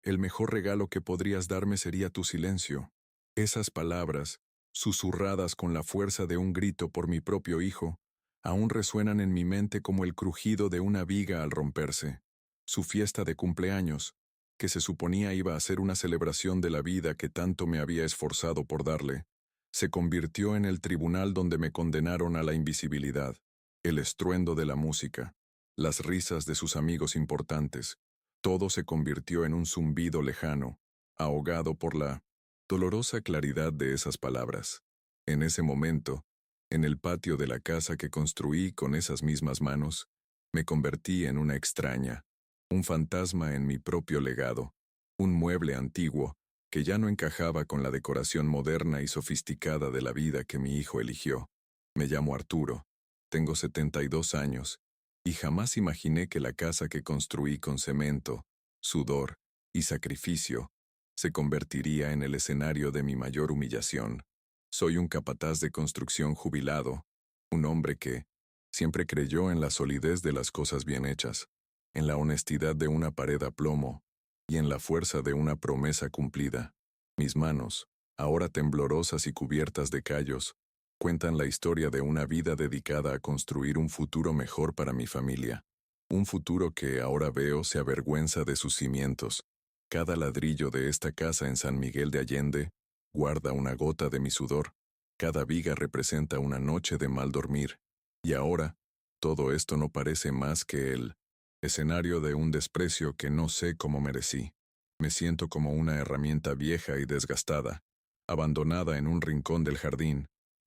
El mejor regalo que podrías darme sería tu silencio. Esas palabras, susurradas con la fuerza de un grito por mi propio hijo, aún resuenan en mi mente como el crujido de una viga al romperse. Su fiesta de cumpleaños, que se suponía iba a ser una celebración de la vida que tanto me había esforzado por darle, se convirtió en el tribunal donde me condenaron a la invisibilidad. El estruendo de la música, las risas de sus amigos importantes, todo se convirtió en un zumbido lejano, ahogado por la dolorosa claridad de esas palabras. En ese momento, en el patio de la casa que construí con esas mismas manos, me convertí en una extraña, un fantasma en mi propio legado, un mueble antiguo que ya no encajaba con la decoración moderna y sofisticada de la vida que mi hijo eligió. Me llamo Arturo, tengo 72 años, y jamás imaginé que la casa que construí con cemento, sudor y sacrificio se convertiría en el escenario de mi mayor humillación. Soy un capataz de construcción jubilado, un hombre que siempre creyó en la solidez de las cosas bien hechas, en la honestidad de una pared a plomo y en la fuerza de una promesa cumplida. Mis manos, ahora temblorosas y cubiertas de callos, cuentan la historia de una vida dedicada a construir un futuro mejor para mi familia. Un futuro que ahora veo se avergüenza de sus cimientos. Cada ladrillo de esta casa en San Miguel de Allende guarda una gota de mi sudor. Cada viga representa una noche de mal dormir. Y ahora, todo esto no parece más que el escenario de un desprecio que no sé cómo merecí. Me siento como una herramienta vieja y desgastada, abandonada en un rincón del jardín,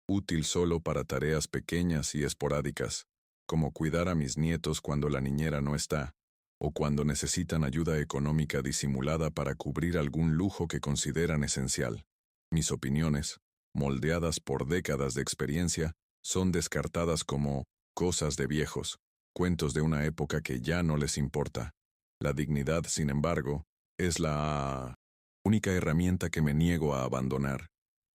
útil solo para tareas pequeñas y esporádicas, como cuidar a mis nietos cuando la niñera no está, o cuando necesitan ayuda económica disimulada para cubrir algún lujo que consideran esencial. Mis opiniones, moldeadas por décadas de experiencia, son descartadas como cosas de viejos, cuentos de una época que ya no les importa. La dignidad, sin embargo, es la única herramienta que me niego a abandonar.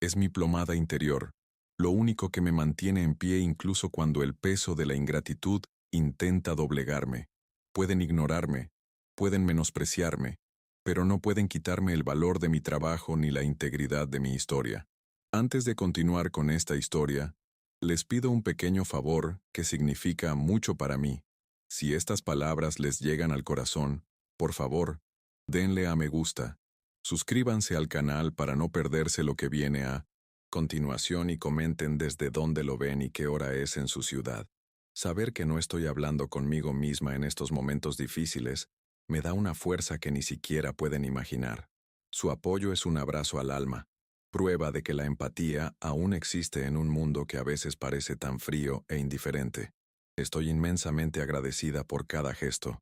Es mi plomada interior, lo único que me mantiene en pie incluso cuando el peso de la ingratitud intenta doblegarme. Pueden ignorarme, pueden menospreciarme, pero no pueden quitarme el valor de mi trabajo ni la integridad de mi historia. Antes de continuar con esta historia, les pido un pequeño favor que significa mucho para mí. Si estas palabras les llegan al corazón, por favor, denle a me gusta. Suscríbanse al canal para no perderse lo que viene a continuación y comenten desde dónde lo ven y qué hora es en su ciudad. Saber que no estoy hablando conmigo misma en estos momentos difíciles me da una fuerza que ni siquiera pueden imaginar. Su apoyo es un abrazo al alma, prueba de que la empatía aún existe en un mundo que a veces parece tan frío e indiferente. Estoy inmensamente agradecida por cada gesto,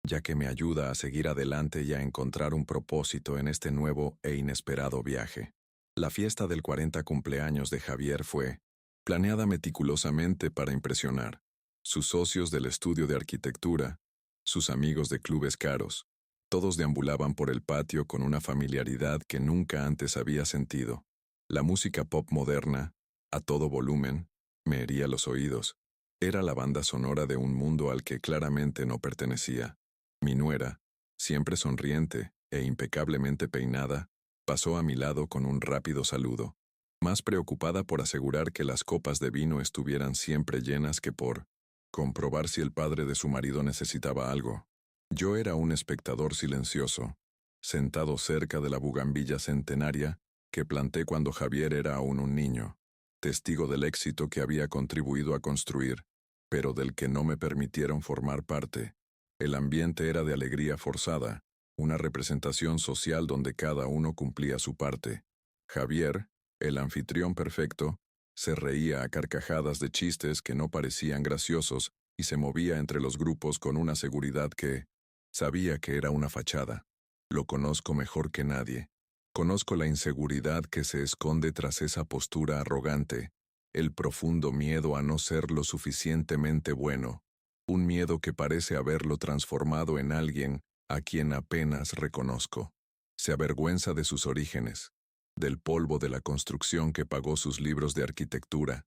ya que me ayuda a seguir adelante y a encontrar un propósito en este nuevo e inesperado viaje. La fiesta del 40 cumpleaños de Javier fue planeada meticulosamente para impresionar. Sus socios del estudio de arquitectura, sus amigos de clubes caros, todos deambulaban por el patio con una familiaridad que nunca antes había sentido. La música pop moderna, a todo volumen, me hería los oídos. Era la banda sonora de un mundo al que claramente no pertenecía. Mi nuera, siempre sonriente e impecablemente peinada, pasó a mi lado con un rápido saludo, más preocupada por asegurar que las copas de vino estuvieran siempre llenas que por comprobar si el padre de su marido necesitaba algo. Yo era un espectador silencioso, sentado cerca de la bugambilla centenaria que planté cuando Javier era aún un niño, testigo del éxito que había contribuido a construir, pero del que no me permitieron formar parte. El ambiente era de alegría forzada, una representación social donde cada uno cumplía su parte. Javier, el anfitrión perfecto, se reía a carcajadas de chistes que no parecían graciosos y se movía entre los grupos con una seguridad que sabía que era una fachada. Lo conozco mejor que nadie. Conozco la inseguridad que se esconde tras esa postura arrogante, el profundo miedo a no ser lo suficientemente bueno, un miedo que parece haberlo transformado en alguien a quien apenas reconozco. Se avergüenza de sus orígenes, del polvo de la construcción que pagó sus libros de arquitectura,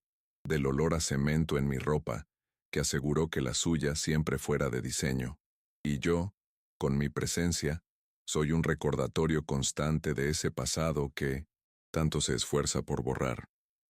del olor a cemento en mi ropa, que aseguró que la suya siempre fuera de diseño. Y yo, con mi presencia, Soy un recordatorio constante de ese pasado que tanto se esfuerza por borrar.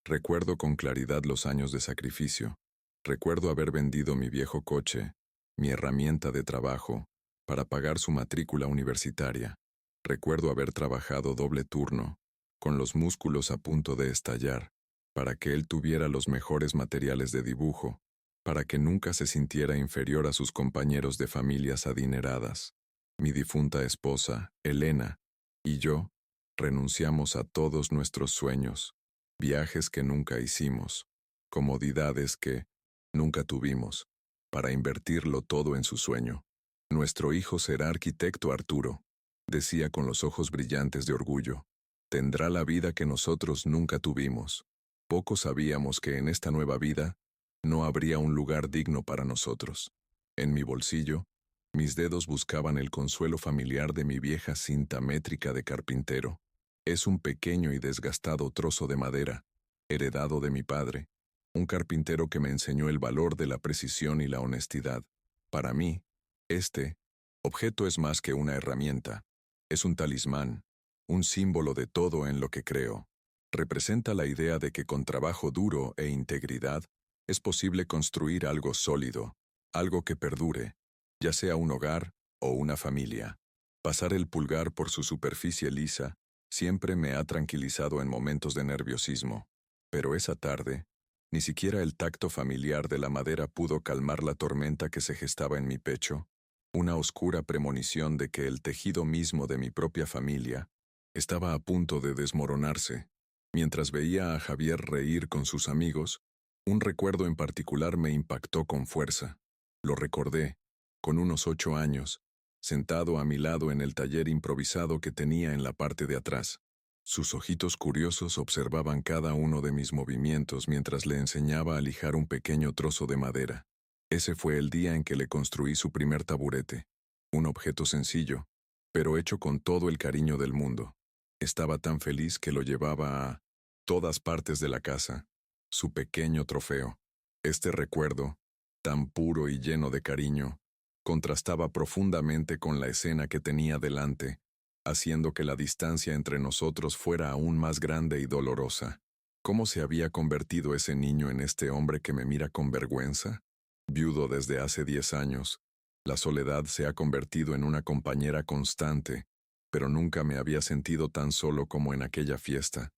Recuerdo con claridad los años de sacrificio. Recuerdo haber vendido mi viejo coche, mi herramienta de trabajo, para pagar su matrícula universitaria. Recuerdo haber trabajado doble turno, con los músculos a punto de estallar, para que él tuviera los mejores materiales de dibujo, para que nunca se sintiera inferior a sus compañeros de familias adineradas. Mi difunta esposa, Elena, y yo renunciamos a todos nuestros sueños, viajes que nunca hicimos, comodidades que nunca tuvimos, para invertirlo todo en su sueño. Nuestro hijo será arquitecto Arturo, decía con los ojos brillantes de orgullo. Tendrá la vida que nosotros nunca tuvimos. Poco sabíamos que en esta nueva vida no habría un lugar digno para nosotros. En mi bolsillo, mis dedos buscaban el consuelo familiar de mi vieja cinta métrica de carpintero. Es un pequeño y desgastado trozo de madera, heredado de mi padre, un carpintero que me enseñó el valor de la precisión y la honestidad. Para mí, este objeto es más que una herramienta. Es un talismán, un símbolo de todo en lo que creo. Representa la idea de que con trabajo duro e integridad es posible construir algo sólido, algo que perdure, ya sea un hogar o una familia. Pasar el pulgar por su superficie lisa siempre me ha tranquilizado en momentos de nerviosismo, pero esa tarde, ni siquiera el tacto familiar de la madera pudo calmar la tormenta que se gestaba en mi pecho, una oscura premonición de que el tejido mismo de mi propia familia estaba a punto de desmoronarse. Mientras veía a Javier reír con sus amigos, un recuerdo en particular me impactó con fuerza. Lo recordé, con unos 8 años, sentado a mi lado en el taller improvisado que tenía en la parte de atrás. Sus ojitos curiosos observaban cada uno de mis movimientos mientras le enseñaba a lijar un pequeño trozo de madera. Ese fue el día en que le construí su primer taburete. Un objeto sencillo, pero hecho con todo el cariño del mundo. Estaba tan feliz que lo llevaba a todas partes de la casa, su pequeño trofeo. Este recuerdo, tan puro y lleno de cariño, contrastaba profundamente con la escena que tenía delante, haciendo que la distancia entre nosotros fuera aún más grande y dolorosa. ¿Cómo se había convertido ese niño en este hombre que me mira con vergüenza? Viudo desde hace 10 años, la soledad se ha convertido en una compañera constante, pero nunca me había sentido tan solo como en aquella fiesta,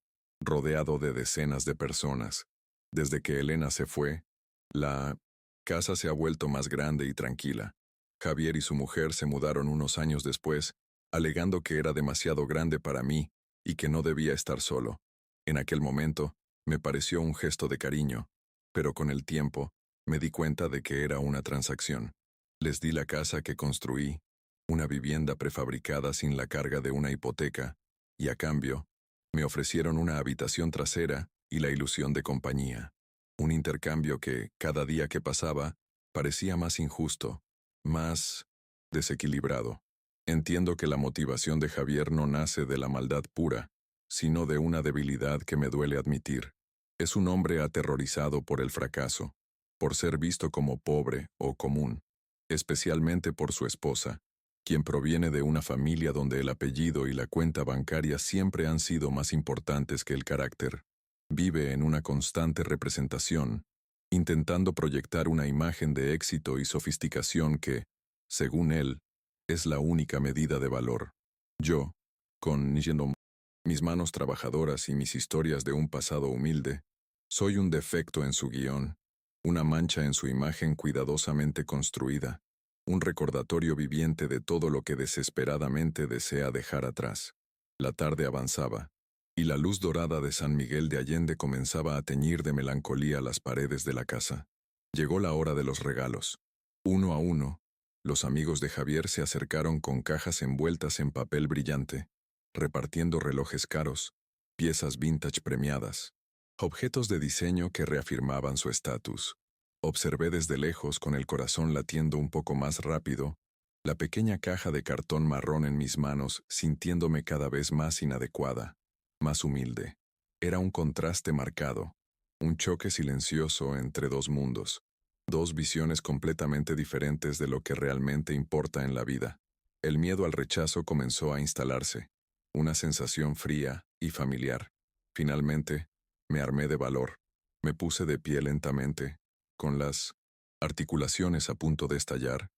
rodeado de decenas de personas. Desde que Elena se fue, la casa se ha vuelto más grande y tranquila. Javier y su mujer se mudaron unos años después, alegando que era demasiado grande para mí y que no debía estar solo. En aquel momento, me pareció un gesto de cariño, pero con el tiempo, me di cuenta de que era una transacción. Les di la casa que construí, una vivienda prefabricada sin la carga de una hipoteca, y a cambio, me ofrecieron una habitación trasera y la ilusión de compañía. Un intercambio que, cada día que pasaba, parecía más injusto, más desequilibrado. Entiendo que la motivación de Javier no nace de la maldad pura, sino de una debilidad que me duele admitir. Es un hombre aterrorizado por el fracaso, por ser visto como pobre o común, especialmente por su esposa, quien proviene de una familia donde el apellido y la cuenta bancaria siempre han sido más importantes que el carácter. Vive en una constante representación, intentando proyectar una imagen de éxito y sofisticación que, según él, es la única medida de valor. Yo, con mis manos trabajadoras y mis historias de un pasado humilde, soy un defecto en su guión, una mancha en su imagen cuidadosamente construida, un recordatorio viviente de todo lo que desesperadamente desea dejar atrás. La tarde avanzaba, y la luz dorada de San Miguel de Allende comenzaba a teñir de melancolía las paredes de la casa. Llegó la hora de los regalos. Uno a uno, los amigos de Javier se acercaron con cajas envueltas en papel brillante, repartiendo relojes caros, piezas vintage premiadas, objetos de diseño que reafirmaban su estatus. Observé desde lejos, con el corazón latiendo un poco más rápido, la pequeña caja de cartón marrón en mis manos, sintiéndome cada vez más inadecuada, más humilde. Era un contraste marcado, un choque silencioso entre dos mundos, dos visiones completamente diferentes de lo que realmente importa en la vida. El miedo al rechazo comenzó a instalarse, una sensación fría y familiar. Finalmente, me armé de valor. Me puse de pie lentamente, con las articulaciones a punto de estallar,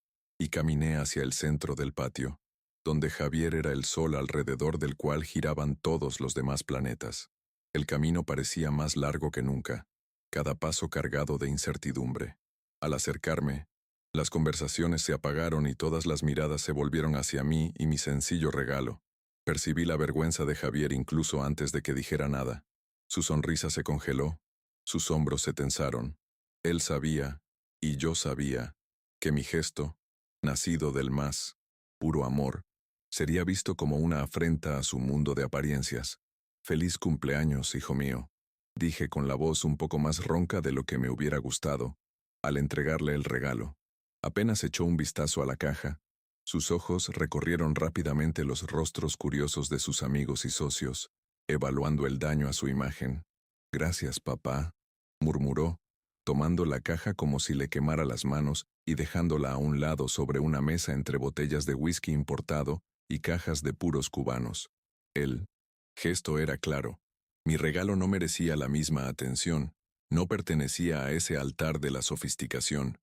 y caminé hacia el centro del patio, donde Javier era el sol alrededor del cual giraban todos los demás planetas. El camino parecía más largo que nunca, cada paso cargado de incertidumbre. Al acercarme, las conversaciones se apagaron y todas las miradas se volvieron hacia mí y mi sencillo regalo. Percibí la vergüenza de Javier incluso antes de que dijera nada. Su sonrisa se congeló, sus hombros se tensaron. Él sabía, y yo sabía, que mi gesto, nacido del más puro amor, sería visto como una afrenta a su mundo de apariencias. «Feliz cumpleaños, hijo mío», dije con la voz un poco más ronca de lo que me hubiera gustado, al entregarle el regalo. Apenas echó un vistazo a la caja, sus ojos recorrieron rápidamente los rostros curiosos de sus amigos y socios, evaluando el daño a su imagen. «Gracias, papá», murmuró, tomando la caja como si le quemara las manos y dejándola a un lado sobre una mesa entre botellas de whisky importado y cajas de puros cubanos. El gesto era claro. Mi regalo no merecía la misma atención, no pertenecía a ese altar de la sofisticación.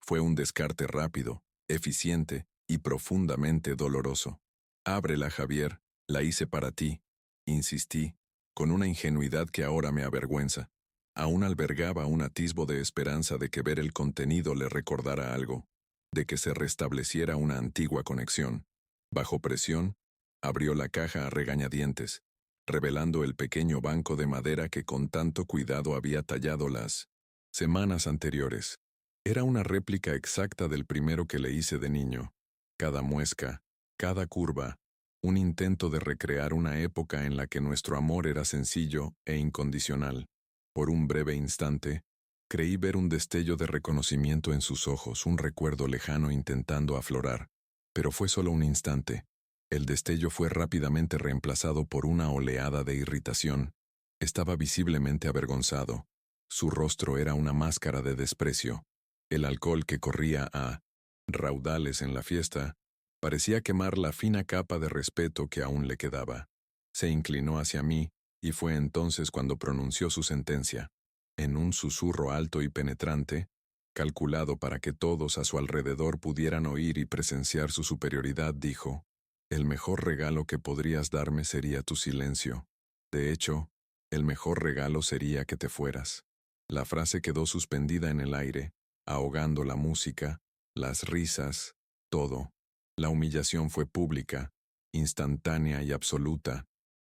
Fue un descarte rápido, eficiente y profundamente doloroso. «Ábrela, Javier, la hice para ti», insistí, con una ingenuidad que ahora me avergüenza. Aún albergaba un atisbo de esperanza de que ver el contenido le recordara algo, de que se restableciera una antigua conexión. Bajo presión, abrió la caja a regañadientes, revelando el pequeño banco de madera que con tanto cuidado había tallado las semanas anteriores. Era una réplica exacta del primero que le hice de niño. Cada muesca, cada curva, un intento de recrear una época en la que nuestro amor era sencillo e incondicional. Por un breve instante, creí ver un destello de reconocimiento en sus ojos, un recuerdo lejano intentando aflorar. Pero fue solo un instante. El destello fue rápidamente reemplazado por una oleada de irritación. Estaba visiblemente avergonzado. Su rostro era una máscara de desprecio. El alcohol que corría a raudales en la fiesta parecía quemar la fina capa de respeto que aún le quedaba. Se inclinó hacia mí, y fue entonces cuando pronunció su sentencia. En un susurro alto y penetrante, calculado para que todos a su alrededor pudieran oír y presenciar su superioridad, dijo: «El mejor regalo que podrías darme sería tu silencio. De hecho, el mejor regalo sería que te fueras». La frase quedó suspendida en el aire, ahogando la música, las risas, todo. La humillación fue pública, instantánea y absoluta.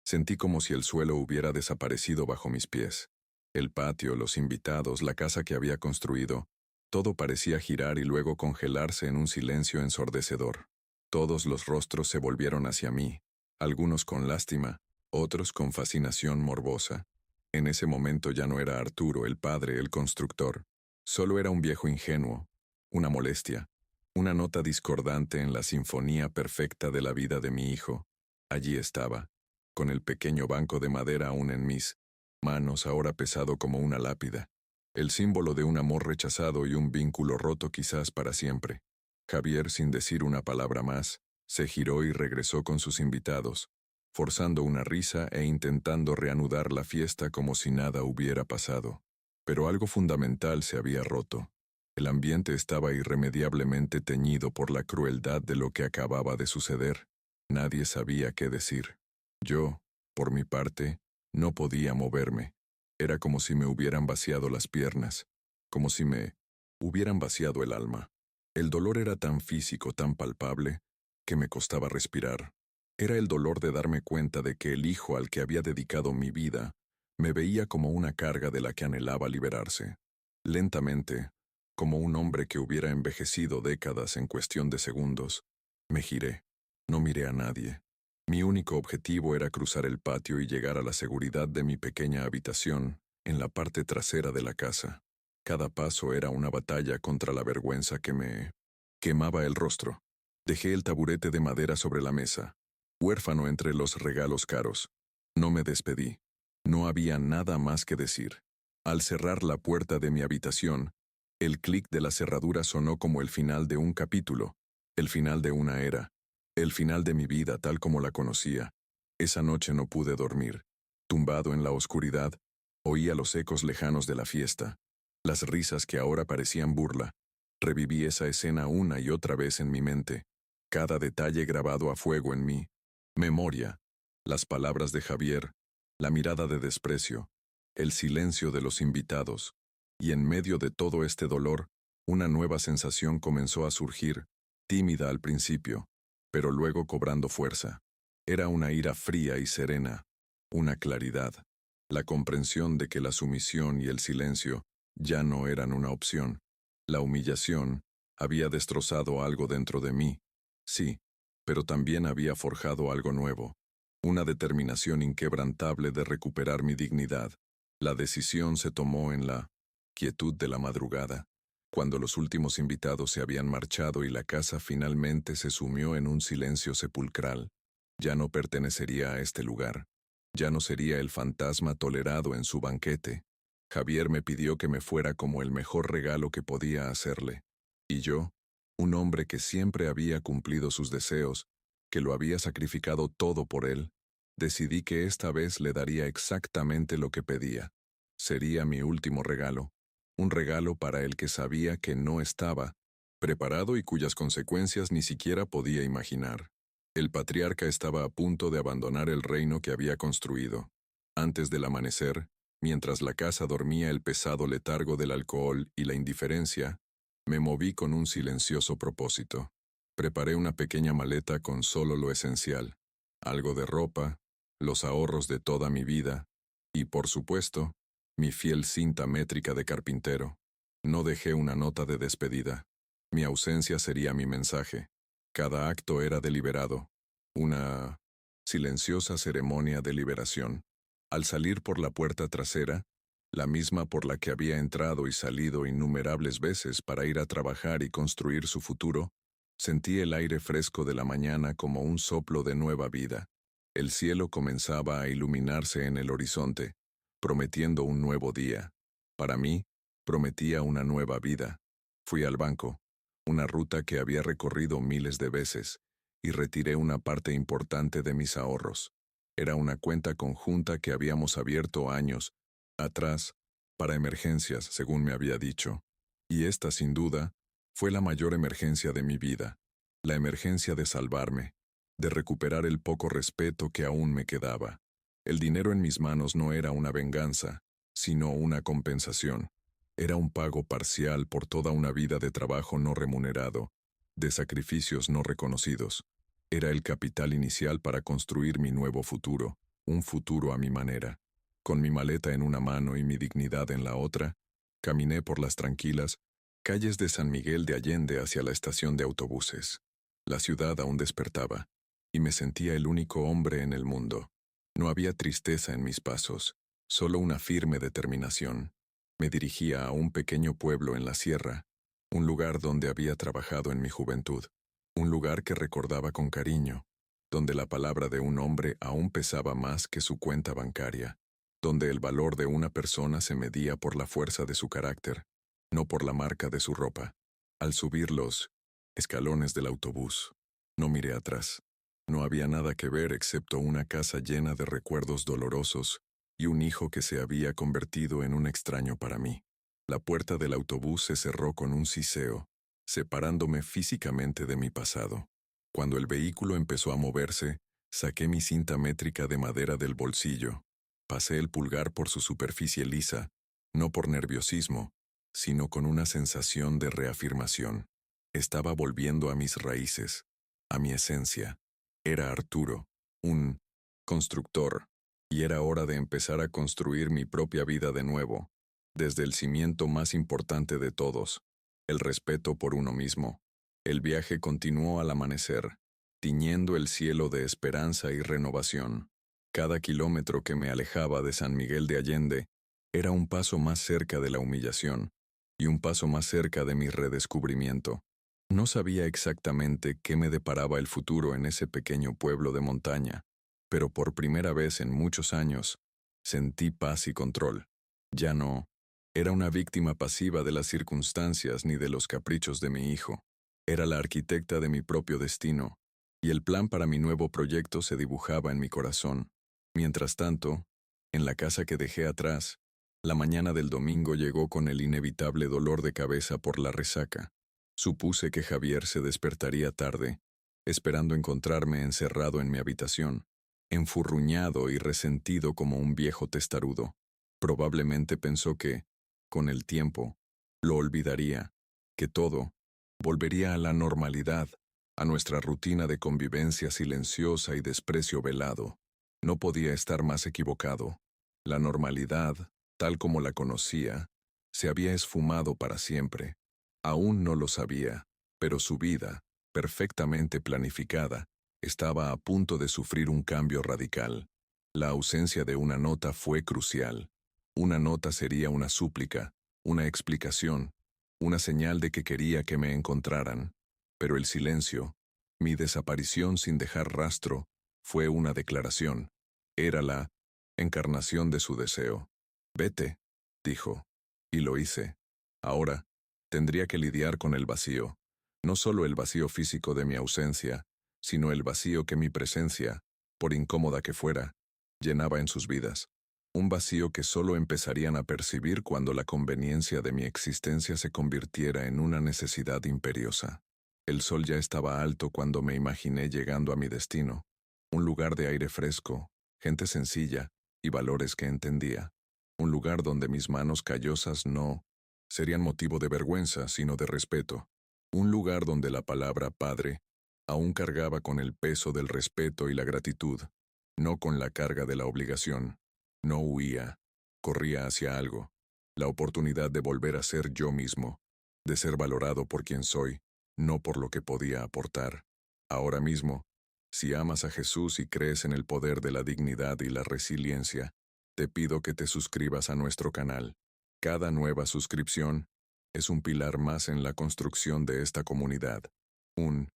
Sentí como si el suelo hubiera desaparecido bajo mis pies. El patio, los invitados, la casa que había construido, todo parecía girar y luego congelarse en un silencio ensordecedor. Todos los rostros se volvieron hacia mí, algunos con lástima, otros con fascinación morbosa. En ese momento ya no era Arturo, el padre, el constructor. Solo era un viejo ingenuo, una molestia, una nota discordante en la sinfonía perfecta de la vida de mi hijo. Allí estaba, con el pequeño banco de madera aún en mis manos, ahora pesado como una lápida. El símbolo de un amor rechazado y un vínculo roto quizás para siempre. Javier, sin decir una palabra más, se giró y regresó con sus invitados, forzando una risa e intentando reanudar la fiesta como si nada hubiera pasado. Pero algo fundamental se había roto. El ambiente estaba irremediablemente teñido por la crueldad de lo que acababa de suceder. Nadie sabía qué decir. Yo, por mi parte, no podía moverme. Era como si me hubieran vaciado las piernas, como si me hubieran vaciado el alma. El dolor era tan físico, tan palpable, que me costaba respirar. Era el dolor de darme cuenta de que el hijo al que había dedicado mi vida me veía como una carga de la que anhelaba liberarse. Lentamente, como un hombre que hubiera envejecido décadas en cuestión de segundos, me giré. No miré a nadie. Mi único objetivo era cruzar el patio y llegar a la seguridad de mi pequeña habitación, en la parte trasera de la casa. Cada paso era una batalla contra la vergüenza que me quemaba el rostro. Dejé el taburete de madera sobre la mesa, huérfano entre los regalos caros. No me despedí. No había nada más que decir. Al cerrar la puerta de mi habitación, el clic de la cerradura sonó como el final de un capítulo, el final de una era. El final de mi vida tal como la conocía. Esa noche no pude dormir. Tumbado en la oscuridad, oía los ecos lejanos de la fiesta, las risas que ahora parecían burla. Reviví esa escena una y otra vez en mi mente, cada detalle grabado a fuego en mí. Memoria, las palabras de Javier, la mirada de desprecio, el silencio de los invitados, y en medio de todo este dolor, una nueva sensación comenzó a surgir, tímida al principio, pero luego cobrando fuerza. Era una ira fría y serena, una claridad, la comprensión de que la sumisión y el silencio ya no eran una opción. La humillación había destrozado algo dentro de mí, sí, pero también había forjado algo nuevo, una determinación inquebrantable de recuperar mi dignidad. La decisión se tomó en la quietud de la madrugada, cuando los últimos invitados se habían marchado y la casa finalmente se sumió en un silencio sepulcral. Ya no pertenecería a este lugar. Ya no sería el fantasma tolerado en su banquete. Javier me pidió que me fuera como el mejor regalo que podía hacerle. Y yo, un hombre que siempre había cumplido sus deseos, que lo había sacrificado todo por él, decidí que esta vez le daría exactamente lo que pedía. Sería mi último regalo, un regalo para el que sabía que no estaba preparado y cuyas consecuencias ni siquiera podía imaginar. El patriarca estaba a punto de abandonar el reino que había construido. Antes del amanecer, mientras la casa dormía el pesado letargo del alcohol y la indiferencia, me moví con un silencioso propósito. Preparé una pequeña maleta con solo lo esencial, algo de ropa, los ahorros de toda mi vida, y, por supuesto, mi fiel cinta métrica de carpintero. No dejé una nota de despedida. Mi ausencia sería mi mensaje. Cada acto era deliberado, una silenciosa ceremonia de liberación. Al salir por la puerta trasera, la misma por la que había entrado y salido innumerables veces para ir a trabajar y construir su futuro, sentí el aire fresco de la mañana como un soplo de nueva vida. El cielo comenzaba a iluminarse en el horizonte, prometiendo un nuevo día. Para mí, prometía una nueva vida. Fui al banco, una ruta que había recorrido miles de veces, y retiré una parte importante de mis ahorros. Era una cuenta conjunta que habíamos abierto años atrás, para emergencias, según me había dicho. Y esta, sin duda, fue la mayor emergencia de mi vida, la emergencia de salvarme, de recuperar el poco respeto que aún me quedaba. El dinero en mis manos no era una venganza, sino una compensación. Era un pago parcial por toda una vida de trabajo no remunerado, de sacrificios no reconocidos. Era el capital inicial para construir mi nuevo futuro, un futuro a mi manera. Con mi maleta en una mano y mi dignidad en la otra, caminé por las tranquilas calles de San Miguel de Allende hacia la estación de autobuses. La ciudad aún despertaba, y me sentía el único hombre en el mundo. No había tristeza en mis pasos, solo una firme determinación. Me dirigía a un pequeño pueblo en la sierra, un lugar donde había trabajado en mi juventud, un lugar que recordaba con cariño, donde la palabra de un hombre aún pesaba más que su cuenta bancaria, donde el valor de una persona se medía por la fuerza de su carácter, no por la marca de su ropa. Al subir los escalones del autobús, no miré atrás. No había nada que ver excepto una casa llena de recuerdos dolorosos y un hijo que se había convertido en un extraño para mí. La puerta del autobús se cerró con un siseo, separándome físicamente de mi pasado. Cuando el vehículo empezó a moverse, saqué mi cinta métrica de madera del bolsillo. Pasé el pulgar por su superficie lisa, no por nerviosismo, sino con una sensación de reafirmación. Estaba volviendo a mis raíces, a mi esencia. Era Arturo, un constructor, y era hora de empezar a construir mi propia vida de nuevo, desde el cimiento más importante de todos, el respeto por uno mismo. El viaje continuó al amanecer, tiñendo el cielo de esperanza y renovación. Cada kilómetro que me alejaba de San Miguel de Allende era un paso más cerca de la humillación y un paso más cerca de mi redescubrimiento. No sabía exactamente qué me deparaba el futuro en ese pequeño pueblo de montaña, pero por primera vez en muchos años sentí paz y control. Ya no era una víctima pasiva de las circunstancias ni de los caprichos de mi hijo. Era la arquitecta de mi propio destino, y el plan para mi nuevo proyecto se dibujaba en mi corazón. Mientras tanto, en la casa que dejé atrás, la mañana del domingo llegó con el inevitable dolor de cabeza por la resaca. Supuse que Javier se despertaría tarde, esperando encontrarme encerrado en mi habitación, enfurruñado y resentido como un viejo testarudo. Probablemente pensó que, con el tiempo, lo olvidaría, que todo volvería a la normalidad, a nuestra rutina de convivencia silenciosa y desprecio velado. No podía estar más equivocado. La normalidad, tal como la conocía, se había esfumado para siempre. Aún no lo sabía, pero su vida, perfectamente planificada, estaba a punto de sufrir un cambio radical. La ausencia de una nota fue crucial. Una nota sería una súplica, una explicación, una señal de que quería que me encontraran. Pero el silencio, mi desaparición sin dejar rastro, fue una declaración. Era la encarnación de su deseo. Vete, dijo. Y lo hice. Ahora, tendría que lidiar con el vacío. No solo el vacío físico de mi ausencia, sino el vacío que mi presencia, por incómoda que fuera, llenaba en sus vidas. Un vacío que solo empezarían a percibir cuando la conveniencia de mi existencia se convirtiera en una necesidad imperiosa. El sol ya estaba alto cuando me imaginé llegando a mi destino, un lugar de aire fresco, gente sencilla y valores que entendía, un lugar donde mis manos callosas no serían motivo de vergüenza, sino de respeto, un lugar donde la palabra padre aún cargaba con el peso del respeto y la gratitud, no con la carga de la obligación. No huía, corría hacia algo, la oportunidad de volver a ser yo mismo, de ser valorado por quien soy, no por lo que podía aportar. Ahora mismo, si amas a Jesús y crees en el poder de la dignidad y la resiliencia, te pido que te suscribas a nuestro canal. Cada nueva suscripción es un pilar más en la construcción de esta comunidad, un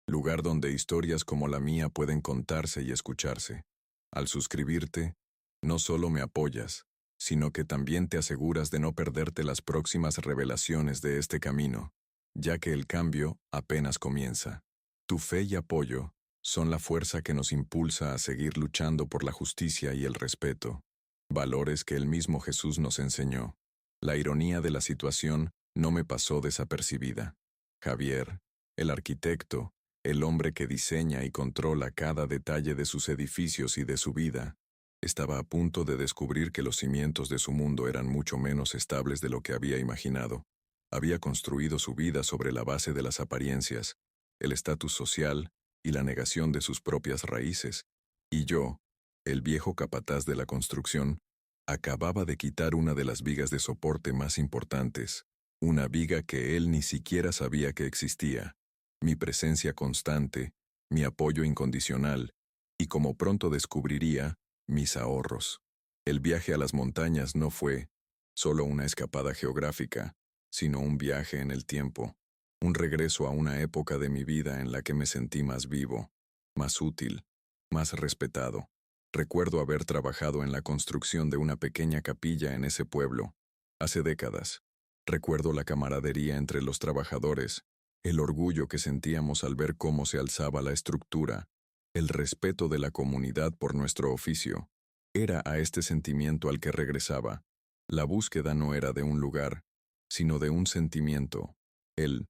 lugar donde historias como la mía pueden contarse y escucharse. Al suscribirte, no solo me apoyas, sino que también te aseguras de no perderte las próximas revelaciones de este camino, ya que el cambio apenas comienza. Tu fe y apoyo son la fuerza que nos impulsa a seguir luchando por la justicia y el respeto, valores que el mismo Jesús nos enseñó. La ironía de la situación no me pasó desapercibida. Javier, el arquitecto, el hombre que diseña y controla cada detalle de sus edificios y de su vida, estaba a punto de descubrir que los cimientos de su mundo eran mucho menos estables de lo que había imaginado. Había construido su vida sobre la base de las apariencias, el estatus social y la negación de sus propias raíces. Y yo, el viejo capataz de la construcción, acababa de quitar una de las vigas de soporte más importantes, una viga que él ni siquiera sabía que existía. Mi presencia constante, mi apoyo incondicional, y como pronto descubriría, mis ahorros. El viaje a las montañas no fue solo una escapada geográfica, sino un viaje en el tiempo, un regreso a una época de mi vida en la que me sentí más vivo, más útil, más respetado. Recuerdo haber trabajado en la construcción de una pequeña capilla en ese pueblo, hace décadas. Recuerdo la camaradería entre los trabajadores, el orgullo que sentíamos al ver cómo se alzaba la estructura, el respeto de la comunidad por nuestro oficio. Era a este sentimiento al que regresaba. La búsqueda no era de un lugar, sino de un sentimiento, el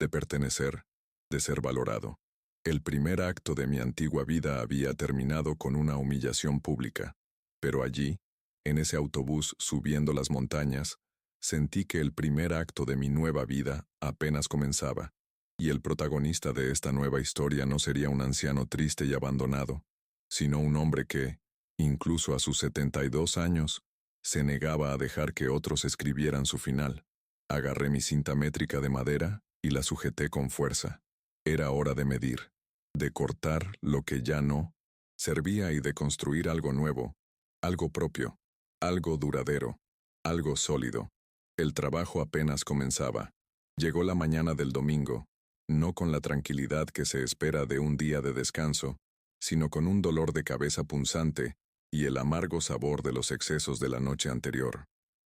de pertenecer, de ser valorado. El primer acto de mi antigua vida había terminado con una humillación pública, pero allí, en ese autobús subiendo las montañas, sentí que el primer acto de mi nueva vida apenas comenzaba, y el protagonista de esta nueva historia no sería un anciano triste y abandonado, sino un hombre que, incluso a sus 72 años, se negaba a dejar que otros escribieran su final. Agarré mi cinta métrica de madera y la sujeté con fuerza. Era hora de medir, de cortar lo que ya no servía y de construir algo nuevo, algo propio, algo duradero, algo sólido. El trabajo apenas comenzaba. Llegó la mañana del domingo, no con la tranquilidad que se espera de un día de descanso, sino con un dolor de cabeza punzante y el amargo sabor de los excesos de la noche anterior.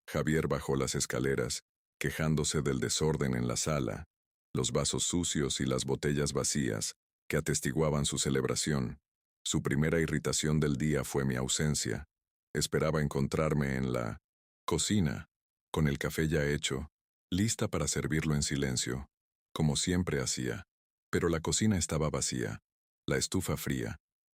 Javier bajó las escaleras, quejándose del desorden en la sala, los vasos sucios y las botellas vacías, que atestiguaban su celebración. Su primera irritación del día fue mi ausencia. Esperaba encontrarme en la cocina, con el café ya hecho, lista para servirlo en silencio, como siempre hacía. Pero la cocina estaba vacía, la estufa fría.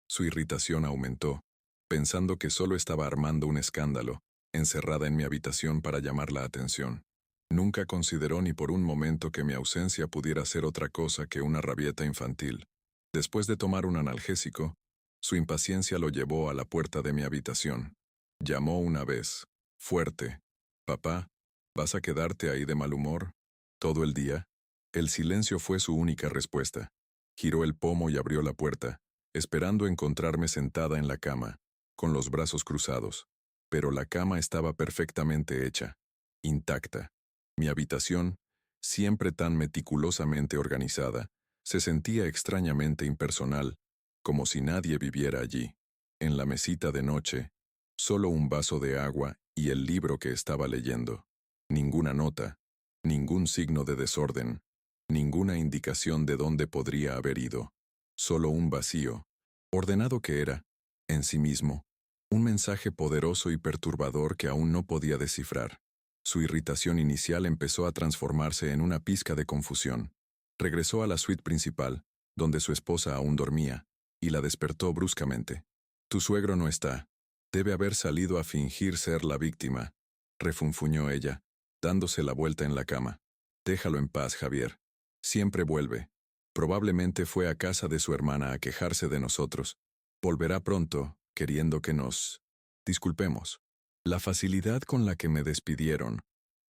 Su irritación aumentó, pensando que solo estaba armando un escándalo, encerrada en mi habitación para llamar la atención. Nunca consideró ni por un momento que mi ausencia pudiera ser otra cosa que una rabieta infantil. Después de tomar un analgésico, su impaciencia lo llevó a la puerta de mi habitación. Llamó una vez, fuerte. «Papá, ¿vas a quedarte ahí de mal humor? ¿Todo el día?» El silencio fue su única respuesta. Giró el pomo y abrió la puerta, esperando encontrarme sentada en la cama, con los brazos cruzados. Pero la cama estaba perfectamente hecha, intacta. Mi habitación, siempre tan meticulosamente organizada, se sentía extrañamente impersonal, como si nadie viviera allí. En la mesita de noche, solo un vaso de agua y el libro que estaba leyendo. Ninguna nota, ningún signo de desorden, ninguna indicación de dónde podría haber ido. Solo un vacío, ordenado que era, en sí mismo, un mensaje poderoso y perturbador que aún no podía descifrar. Su irritación inicial empezó a transformarse en una pizca de confusión. Regresó a la suite principal, donde su esposa aún dormía, y la despertó bruscamente. «Tu suegro no está. Debe haber salido a fingir ser la víctima», refunfuñó ella, dándose la vuelta en la cama. «Déjalo en paz, Javier. Siempre vuelve. Probablemente fue a casa de su hermana a quejarse de nosotros. Volverá pronto, queriendo que nos disculpemos». La facilidad con la que me despidieron,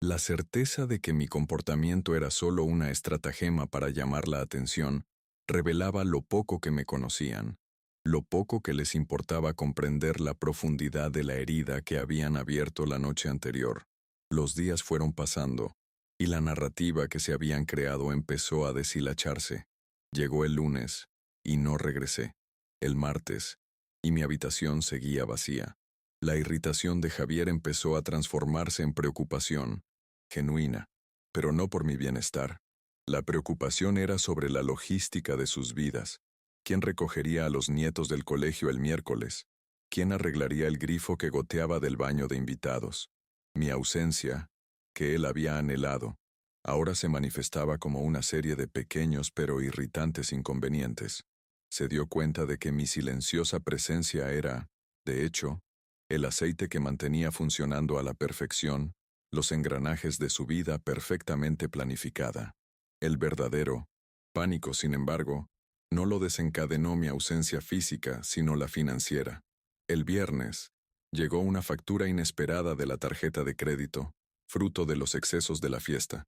la certeza de que mi comportamiento era solo una estratagema para llamar la atención, revelaba lo poco que me conocían, lo poco que les importaba comprender la profundidad de la herida que habían abierto la noche anterior. Los días fueron pasando, y la narrativa que se habían creado empezó a deshilacharse. Llegó el lunes, y no regresé. El martes, y mi habitación seguía vacía. La irritación de Javier empezó a transformarse en preocupación, genuina, pero no por mi bienestar. La preocupación era sobre la logística de sus vidas. ¿Quién recogería a los nietos del colegio el miércoles? ¿Quién arreglaría el grifo que goteaba del baño de invitados? Mi ausencia, que él había anhelado, ahora se manifestaba como una serie de pequeños pero irritantes inconvenientes. Se dio cuenta de que mi silenciosa presencia era, de hecho, el aceite que mantenía funcionando a la perfección los engranajes de su vida perfectamente planificada. El verdadero pánico, sin embargo, no lo desencadenó mi ausencia física, sino la financiera. El viernes, llegó una factura inesperada de la tarjeta de crédito, fruto de los excesos de la fiesta.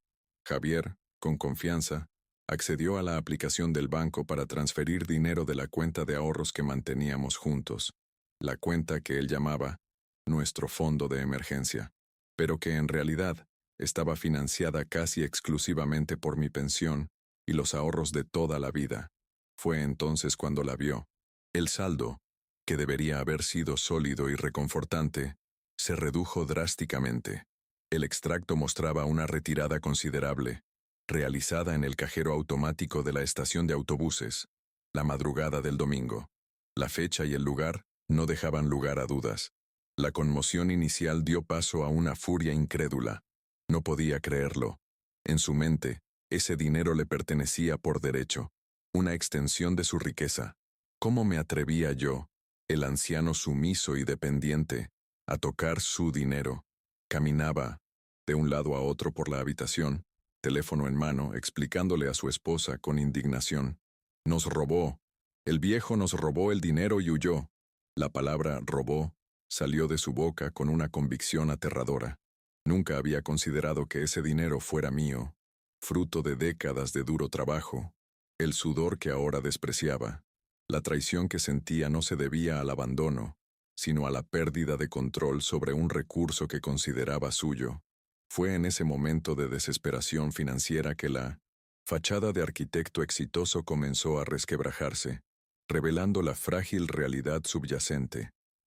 Javier, con confianza, accedió a la aplicación del banco para transferir dinero de la cuenta de ahorros que manteníamos juntos, la cuenta que él llamaba nuestro fondo de emergencia, pero que en realidad estaba financiada casi exclusivamente por mi pensión y los ahorros de toda la vida. Fue entonces cuando la vio. El saldo, que debería haber sido sólido y reconfortante, se redujo drásticamente. El extracto mostraba una retirada considerable, realizada en el cajero automático de la estación de autobuses, la madrugada del domingo. La fecha y el lugar no dejaban lugar a dudas. La conmoción inicial dio paso a una furia incrédula. No podía creerlo. En su mente, ese dinero le pertenecía por derecho, una extensión de su riqueza. ¿Cómo me atrevía yo, el anciano sumiso y dependiente, a tocar su dinero? Caminaba, de un lado a otro por la habitación, teléfono en mano, explicándole a su esposa con indignación. «Nos robó. El viejo nos robó el dinero y huyó». La palabra «robó» salió de su boca con una convicción aterradora. Nunca había considerado que ese dinero fuera mío, fruto de décadas de duro trabajo, el sudor que ahora despreciaba. La traición que sentía no se debía al abandono, sino a la pérdida de control sobre un recurso que consideraba suyo. Fue en ese momento de desesperación financiera que la fachada de arquitecto exitoso comenzó a resquebrajarse, revelando la frágil realidad subyacente.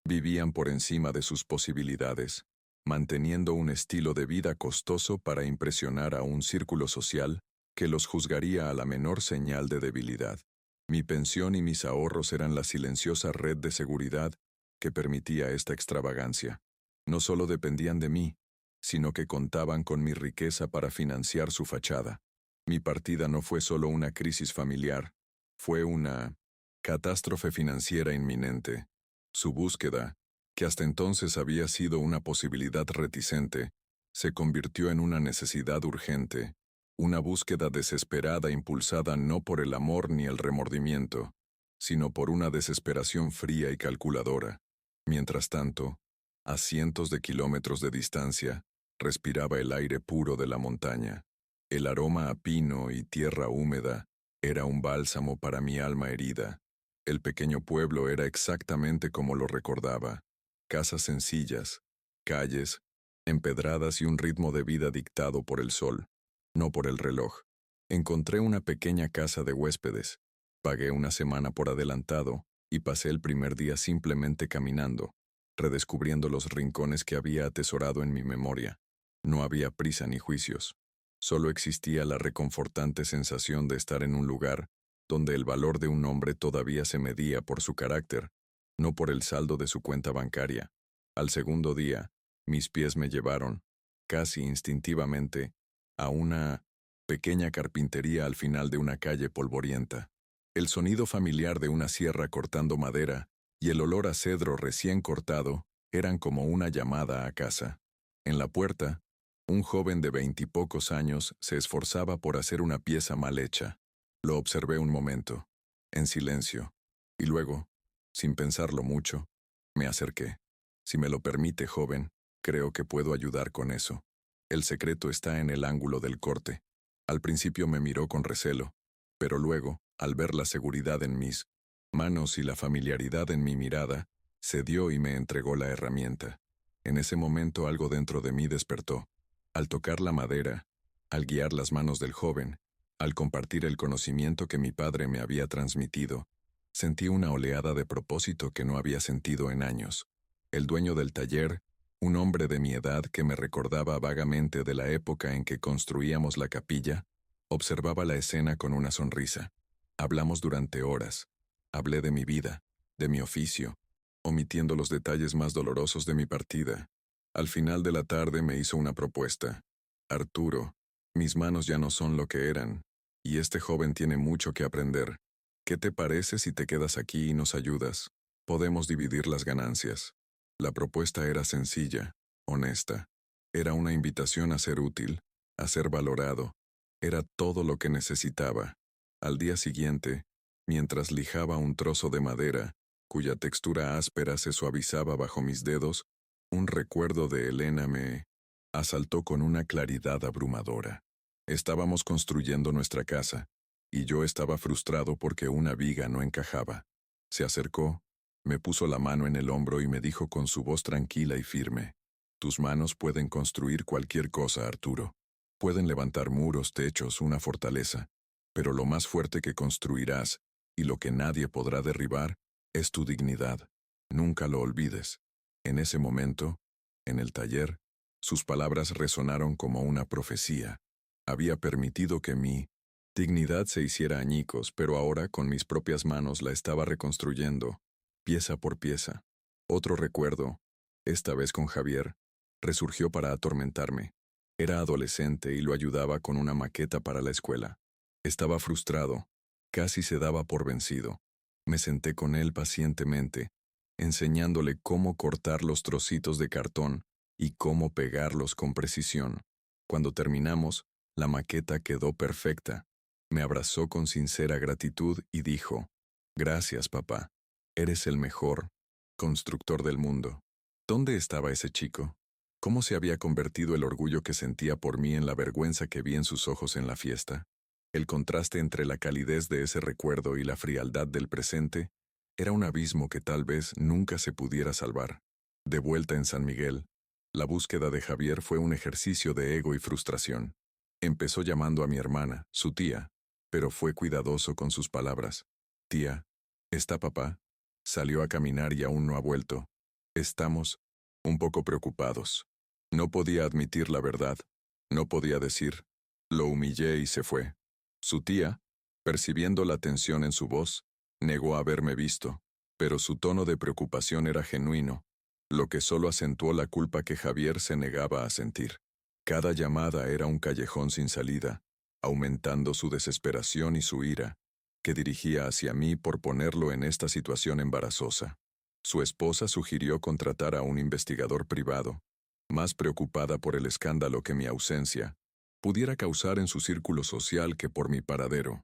Vivían por encima de sus posibilidades, manteniendo un estilo de vida costoso para impresionar a un círculo social que los juzgaría a la menor señal de debilidad. Mi pensión y mis ahorros eran la silenciosa red de seguridad que permitía esta extravagancia. No solo dependían de mí, sino que contaban con mi riqueza para financiar su fachada. Mi partida no fue solo una crisis familiar, fue una catástrofe financiera inminente. Su búsqueda, que hasta entonces había sido una posibilidad reticente, se convirtió en una necesidad urgente, una búsqueda desesperada impulsada no por el amor ni el remordimiento, sino por una desesperación fría y calculadora. Mientras tanto, a cientos de kilómetros de distancia, respiraba el aire puro de la montaña. El aroma a pino y tierra húmeda era un bálsamo para mi alma herida. El pequeño pueblo era exactamente como lo recordaba. Casas sencillas, calles, empedradas y un ritmo de vida dictado por el sol, no por el reloj. Encontré una pequeña casa de huéspedes. Pagué una semana por adelantado y pasé el primer día simplemente caminando, redescubriendo los rincones que había atesorado en mi memoria. No había prisa ni juicios. Solo existía la reconfortante sensación de estar en un lugar donde el valor de un hombre todavía se medía por su carácter, no por el saldo de su cuenta bancaria. Al segundo día, mis pies me llevaron, casi instintivamente, a una pequeña carpintería al final de una calle polvorienta. El sonido familiar de una sierra cortando madera y el olor a cedro recién cortado eran como una llamada a casa. En la puerta, un joven de 20 y pocos años se esforzaba por hacer una pieza mal hecha. Lo observé un momento, en silencio, y luego, sin pensarlo mucho, me acerqué. Si me lo permite, joven, creo que puedo ayudar con eso. El secreto está en el ángulo del corte. Al principio me miró con recelo, pero luego, al ver la seguridad en mis manos y la familiaridad en mi mirada, cedió y me entregó la herramienta. En ese momento algo dentro de mí despertó. Al tocar la madera, al guiar las manos del joven, al compartir el conocimiento que mi padre me había transmitido, sentí una oleada de propósito que no había sentido en años. El dueño del taller, un hombre de mi edad que me recordaba vagamente de la época en que construíamos la capilla, observaba la escena con una sonrisa. Hablamos durante horas. Hablé de mi vida, de mi oficio, omitiendo los detalles más dolorosos de mi partida. Al final de la tarde me hizo una propuesta. Arturo, mis manos ya no son lo que eran, y este joven tiene mucho que aprender. ¿Qué te parece si te quedas aquí y nos ayudas? Podemos dividir las ganancias. La propuesta era sencilla, honesta. Era una invitación a ser útil, a ser valorado. Era todo lo que necesitaba. Al día siguiente, mientras lijaba un trozo de madera, cuya textura áspera se suavizaba bajo mis dedos, un recuerdo de Elena me asaltó con una claridad abrumadora. Estábamos construyendo nuestra casa, y yo estaba frustrado porque una viga no encajaba. Se acercó, me puso la mano en el hombro y me dijo con su voz tranquila y firme: «Tus manos pueden construir cualquier cosa, Arturo. Pueden levantar muros, techos, una fortaleza, pero lo más fuerte que construirás, y lo que nadie podrá derribar, es tu dignidad. Nunca lo olvides». En ese momento, en el taller, sus palabras resonaron como una profecía. Había permitido que mi dignidad se hiciera añicos, pero ahora con mis propias manos la estaba reconstruyendo, pieza por pieza. Otro recuerdo, esta vez con Javier, resurgió para atormentarme. Era adolescente y lo ayudaba con una maqueta para la escuela. Estaba frustrado, casi se daba por vencido. Me senté con él pacientemente, enseñándole cómo cortar los trocitos de cartón y cómo pegarlos con precisión. Cuando terminamos, la maqueta quedó perfecta. Me abrazó con sincera gratitud y dijo: «Gracias, papá. Eres el mejor constructor del mundo». ¿Dónde estaba ese chico? ¿Cómo se había convertido el orgullo que sentía por mí en la vergüenza que vi en sus ojos en la fiesta? El contraste entre la calidez de ese recuerdo y la frialdad del presente era un abismo que tal vez nunca se pudiera salvar. De vuelta en San Miguel, la búsqueda de Javier fue un ejercicio de ego y frustración. Empezó llamando a mi hermana, su tía, pero fue cuidadoso con sus palabras. «Tía, ¿está papá?» Salió a caminar y aún no ha vuelto. Estamos un poco preocupados. No podía admitir la verdad. No podía decir. Lo humillé y se fue. Su tía, Percibiendo la tensión en su voz, negó haberme visto, pero su tono de preocupación era genuino, lo que solo acentuó la culpa que Javier se negaba a sentir. Cada llamada era un callejón sin salida, aumentando su desesperación y su ira, que dirigía hacia mí por ponerlo en esta situación embarazosa. Su esposa sugirió contratar a un investigador privado, más preocupada por el escándalo que mi ausencia pudiera causar en su círculo social que por mi paradero.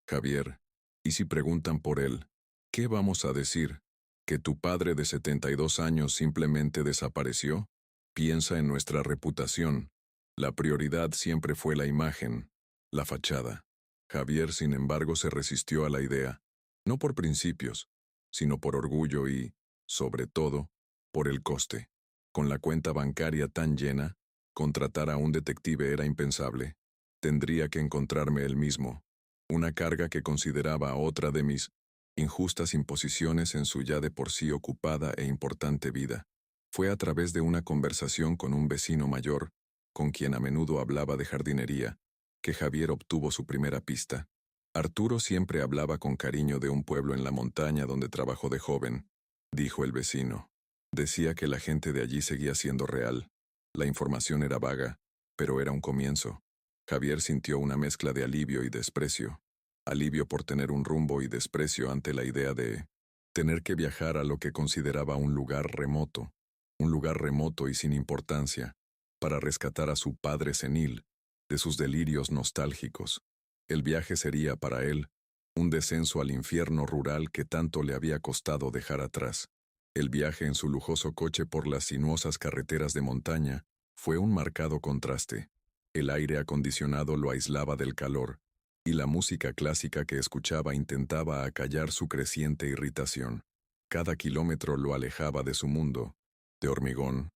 Javier, ¿y si preguntan por él? ¿Qué vamos a decir? ¿Que tu padre de 72 años simplemente desapareció? Piensa en nuestra reputación. La prioridad siempre fue la imagen, la fachada. Javier, sin embargo, se resistió a la idea, no por principios, sino por orgullo y, sobre todo, por el coste. Con la cuenta bancaria tan llena, contratar a un detective era impensable. Tendría que encontrarme él mismo, una carga que consideraba otra de mis injustas imposiciones en su ya de por sí ocupada e importante vida. Fue a través de una conversación con un vecino mayor, con quien a menudo hablaba de jardinería, que Javier obtuvo su primera pista. Arturo siempre hablaba con cariño de un pueblo en la montaña donde trabajó de joven, dijo el vecino. Decía que la gente de allí seguía siendo real. La información era vaga, pero era un comienzo. Javier sintió una mezcla de alivio y desprecio. Alivio por tener un rumbo y desprecio ante la idea de tener que viajar a lo que consideraba un lugar remoto y sin importancia, para rescatar a su padre senil de sus delirios nostálgicos. El viaje sería para él un descenso al infierno rural que tanto le había costado dejar atrás. El viaje en su lujoso coche por las sinuosas carreteras de montaña fue un marcado contraste. El aire acondicionado lo aislaba del calor, y la música clásica que escuchaba intentaba acallar su creciente irritación. Cada kilómetro lo alejaba de su mundo, de hormigón,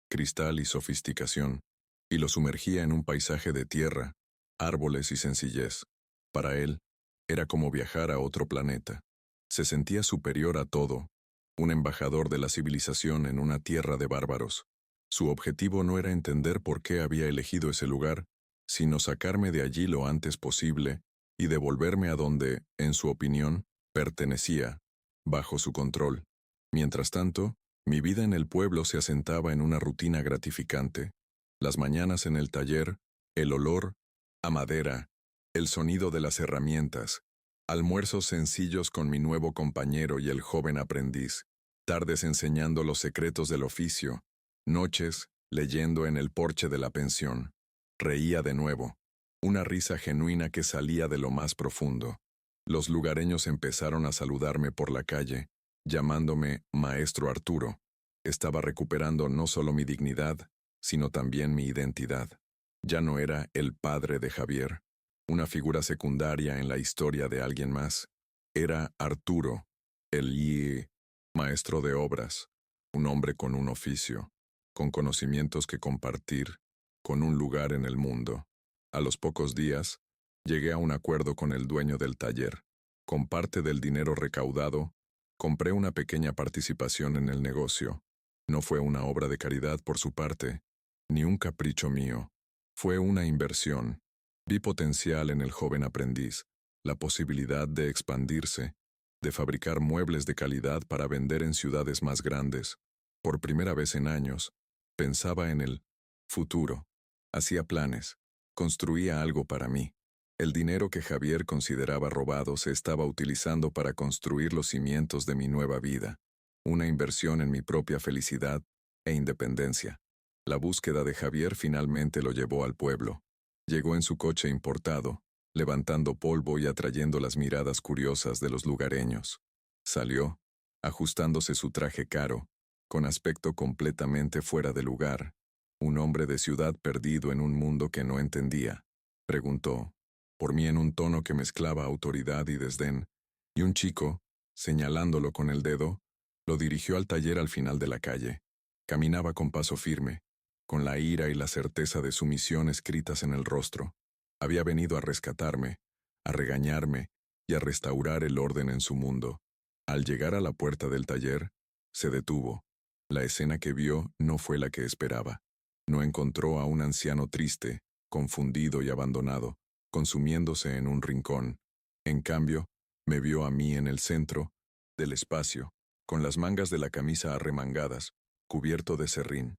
cristal y sofisticación, y lo sumergía en un paisaje de tierra, árboles y sencillez. Para él, era como viajar a otro planeta. Se sentía superior a todo, un embajador de la civilización en una tierra de bárbaros. Su objetivo no era entender por qué había elegido ese lugar, sino sacarme de allí lo antes posible y devolverme a donde, en su opinión, pertenecía, bajo su control. Mientras tanto, mi vida en el pueblo se asentaba en una rutina gratificante. Las mañanas en el taller, el olor a madera, el sonido de las herramientas, almuerzos sencillos con mi nuevo compañero y el joven aprendiz, tardes enseñando los secretos del oficio, noches leyendo en el porche de la pensión. Reía de nuevo, una risa genuina que salía de lo más profundo. Los lugareños empezaron a saludarme por la calle, llamándome Maestro Arturo. Estaba recuperando no solo mi dignidad, sino también mi identidad. Ya no era el padre de Javier, una figura secundaria en la historia de alguien más. Era Arturo, el maestro de obras, un hombre con un oficio, con conocimientos que compartir, con un lugar en el mundo. A los pocos días, llegué a un acuerdo con el dueño del taller. Con parte del dinero recaudado, compré una pequeña participación en el negocio. No fue una obra de caridad por su parte, ni un capricho mío. Fue una inversión. Vi potencial en el joven aprendiz, la posibilidad de expandirse, de fabricar muebles de calidad para vender en ciudades más grandes. Por primera vez en años, pensaba en el futuro. Hacía planes. Construía algo para mí. El dinero que Javier consideraba robado se estaba utilizando para construir los cimientos de mi nueva vida. Una inversión en mi propia felicidad e independencia. La búsqueda de Javier finalmente lo llevó al pueblo. Llegó en su coche importado, levantando polvo y atrayendo las miradas curiosas de los lugareños. Salió, ajustándose su traje caro, con aspecto completamente fuera de lugar, un hombre de ciudad perdido en un mundo que no entendía. Preguntó, por mí en un tono que mezclaba autoridad y desdén, y un chico, señalándolo con el dedo, lo dirigió al taller al final de la calle. Caminaba con paso firme, con la ira y la certeza de su misión escritas en el rostro. Había venido a rescatarme, a regañarme y a restaurar el orden en su mundo. Al llegar a la puerta del taller, se detuvo. La escena que vio no fue la que esperaba. No encontró a un anciano triste, confundido y abandonado, consumiéndose en un rincón. En cambio, me vio a mí en el centro del espacio, con las mangas de la camisa arremangadas, cubierto de serrín,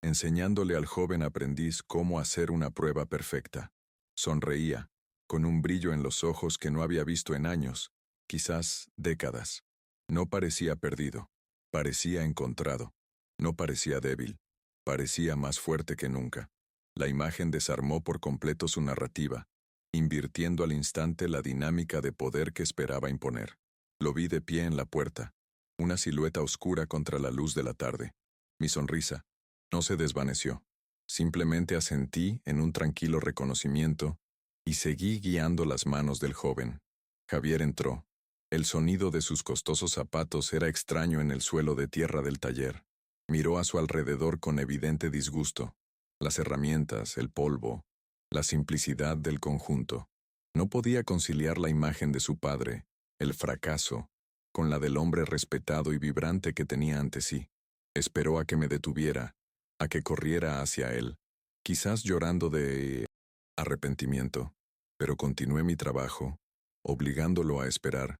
enseñándole al joven aprendiz cómo hacer una prueba perfecta. Sonreía, con un brillo en los ojos que no había visto en años, quizás décadas. No parecía perdido, parecía encontrado. No parecía débil, parecía más fuerte que nunca. La imagen desarmó por completo su narrativa, invirtiendo al instante la dinámica de poder que esperaba imponer. Lo vi de pie en la puerta, una silueta oscura contra la luz de la tarde. Mi sonrisa no se desvaneció. Simplemente asentí en un tranquilo reconocimiento y seguí guiando las manos del joven. Javier entró. El sonido de sus costosos zapatos era extraño en el suelo de tierra del taller. Miró a su alrededor con evidente disgusto. Las herramientas, el polvo, la simplicidad del conjunto. No podía conciliar la imagen de su padre, el fracaso, con la del hombre respetado y vibrante que tenía ante sí. Esperó a que me detuviera, a que corriera hacia él, quizás llorando de arrepentimiento, pero continué mi trabajo, obligándolo a esperar,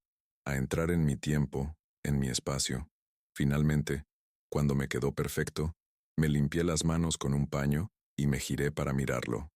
a entrar en mi tiempo, en mi espacio. Finalmente, cuando me quedó perfecto, me limpié las manos con un paño y me giré para mirarlo.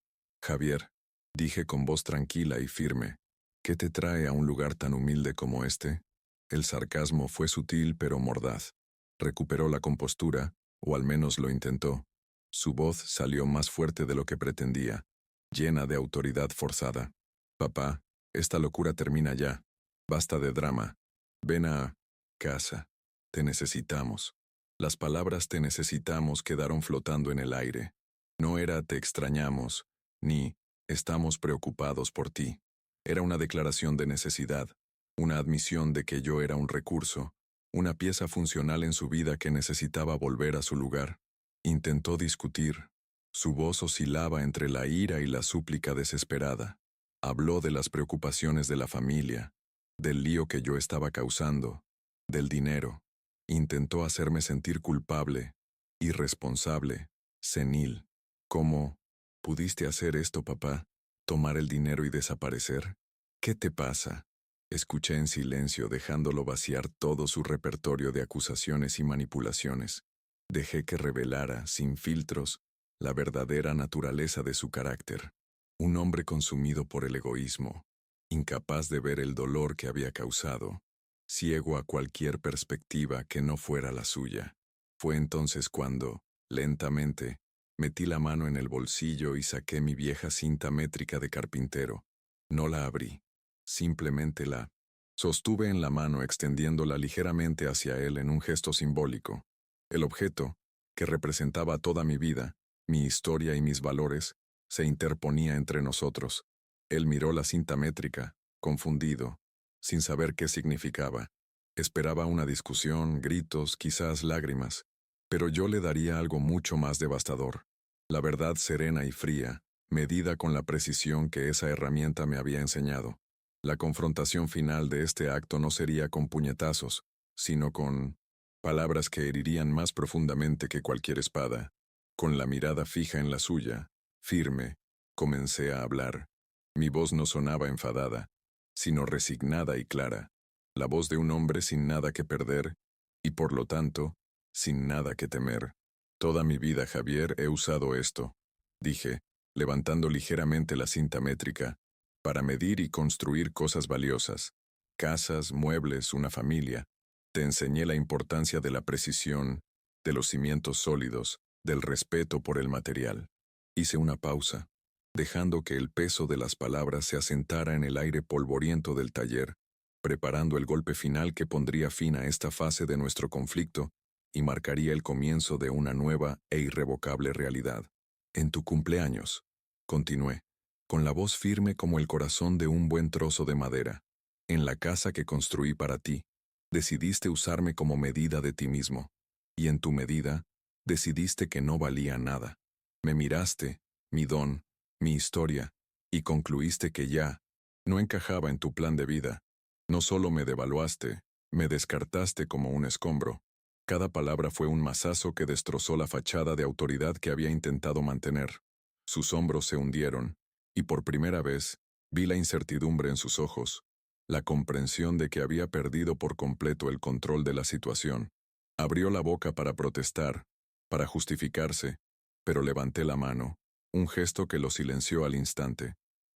Javier, dije con voz tranquila y firme, ¿qué te trae a un lugar tan humilde como este? El sarcasmo fue sutil pero mordaz. Recuperó la compostura, o al menos lo intentó. Su voz salió más fuerte de lo que pretendía, llena de autoridad forzada. Papá, esta locura termina ya. Basta de drama. Ven a casa. Te necesitamos. Las palabras te necesitamos quedaron flotando en el aire. No era te extrañamos, ni estamos preocupados por ti. Era una declaración de necesidad, una admisión de que yo era un recurso, una pieza funcional en su vida que necesitaba volver a su lugar. Intentó discutir. Su voz oscilaba entre la ira y la súplica desesperada. Habló de las preocupaciones de la familia, del lío que yo estaba causando, del dinero. Intentó hacerme sentir culpable, irresponsable, senil. ¿Cómo pudiste hacer esto, papá? ¿Tomar el dinero y desaparecer? ¿Qué te pasa? Escuché en silencio, dejándolo vaciar todo su repertorio de acusaciones y manipulaciones. Dejé que revelara, sin filtros, la verdadera naturaleza de su carácter. Un hombre consumido por el egoísmo, incapaz de ver el dolor que había causado, ciego a cualquier perspectiva que no fuera la suya. Fue entonces cuando, lentamente, metí la mano en el bolsillo y saqué mi vieja cinta métrica de carpintero. No la abrí, simplemente la sostuve en la mano extendiéndola ligeramente hacia él en un gesto simbólico. El objeto, que representaba toda mi vida, mi historia y mis valores, se interponía entre nosotros. Él miró la cinta métrica, confundido, sin saber qué significaba. Esperaba una discusión, gritos, quizás lágrimas, pero yo le daría algo mucho más devastador. La verdad serena y fría, medida con la precisión que esa herramienta me había enseñado. La confrontación final de este acto no sería con puñetazos, sino con palabras que herirían más profundamente que cualquier espada. Con la mirada fija en la suya, firme, comencé a hablar. Mi voz no sonaba enfadada, sino resignada y clara, la voz de un hombre sin nada que perder, y por lo tanto, sin nada que temer. Toda mi vida, Javier, he usado esto, dije, levantando ligeramente la cinta métrica, para medir y construir cosas valiosas, casas, muebles, una familia. Te enseñé la importancia de la precisión, de los cimientos sólidos, del respeto por el material. Hice una pausa, dejando que el peso de las palabras se asentara en el aire polvoriento del taller, preparando el golpe final que pondría fin a esta fase de nuestro conflicto y marcaría el comienzo de una nueva e irrevocable realidad. En tu cumpleaños, continué, con la voz firme como el corazón de un buen trozo de madera, en la casa que construí para ti, decidiste usarme como medida de ti mismo, y en tu medida, decidiste que no valía nada. Me miraste, mi don, mi historia, y concluiste que ya no encajaba en tu plan de vida. No solo me devaluaste, me descartaste como un escombro. Cada palabra fue un mazazo que destrozó la fachada de autoridad que había intentado mantener. Sus hombros se hundieron, y por primera vez vi la incertidumbre en sus ojos, la comprensión de que había perdido por completo el control de la situación. Abrió la boca para protestar, para justificarse, pero levanté la mano, un gesto que lo silenció al instante.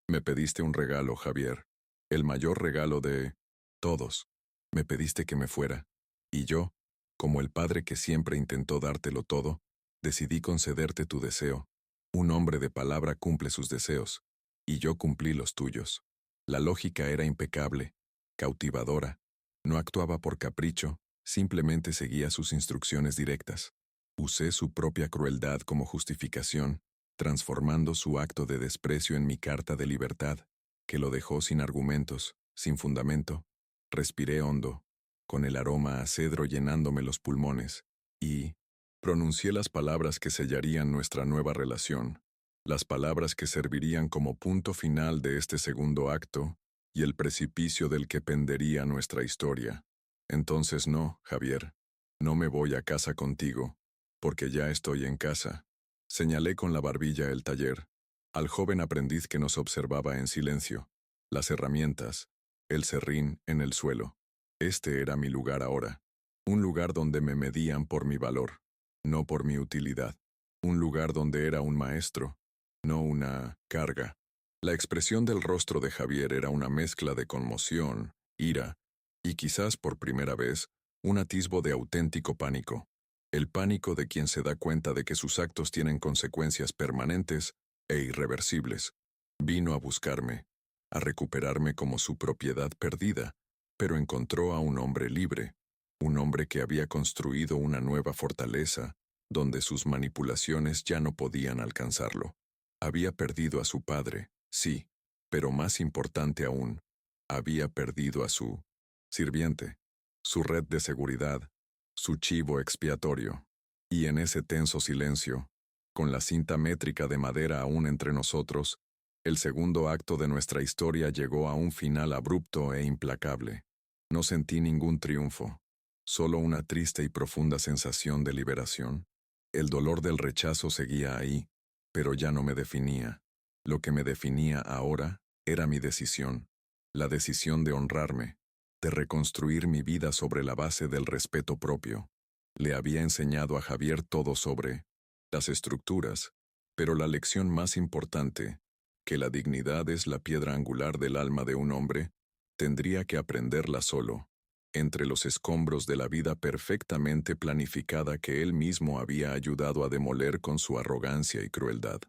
Me pediste un regalo, Javier, el mayor regalo de todos. Me pediste que me fuera, y yo, como el padre que siempre intentó dártelo todo, decidí concederte tu deseo. Un hombre de palabra cumple sus deseos, y yo cumplí los tuyos. La lógica era impecable, cautivadora. No actuaba por capricho, simplemente seguía sus instrucciones directas. Usé su propia crueldad como justificación, transformando su acto de desprecio en mi carta de libertad, que lo dejó sin argumentos, sin fundamento. Respiré hondo, con el aroma a cedro llenándome los pulmones, y pronuncié las palabras que sellarían nuestra nueva relación, las palabras que servirían como punto final de este segundo acto y el precipicio del que pendería nuestra historia. Entonces no, Javier, no me voy a casa contigo, porque ya estoy en casa. Señalé con la barbilla el taller, al joven aprendiz que nos observaba en silencio, las herramientas, el serrín en el suelo. Este era mi lugar ahora, un lugar donde me medían por mi valor, no por mi utilidad, un lugar donde era un maestro, no una carga. La expresión del rostro de Javier era una mezcla de conmoción, ira, y quizás por primera vez, un atisbo de auténtico pánico. El pánico de quien se da cuenta de que sus actos tienen consecuencias permanentes e irreversibles. Vino a buscarme, a recuperarme como su propiedad perdida, pero encontró a un hombre libre, un hombre que había construido una nueva fortaleza, donde sus manipulaciones ya no podían alcanzarlo. Había perdido a su padre, sí, pero más importante aún, había perdido a su sirviente, su red de seguridad, su chivo expiatorio. Y en ese tenso silencio, con la cinta métrica de madera aún entre nosotros, el segundo acto de nuestra historia llegó a un final abrupto e implacable. No sentí ningún triunfo, solo una triste y profunda sensación de liberación. El dolor del rechazo seguía ahí, pero ya no me definía. Lo que me definía ahora era mi decisión, la decisión de honrarme, de reconstruir mi vida sobre la base del respeto propio. Le había enseñado a Javier todo sobre las estructuras, pero la lección más importante, que la dignidad es la piedra angular del alma de un hombre, tendría que aprenderla solo, entre los escombros de la vida perfectamente planificada que él mismo había ayudado a demoler con su arrogancia y crueldad.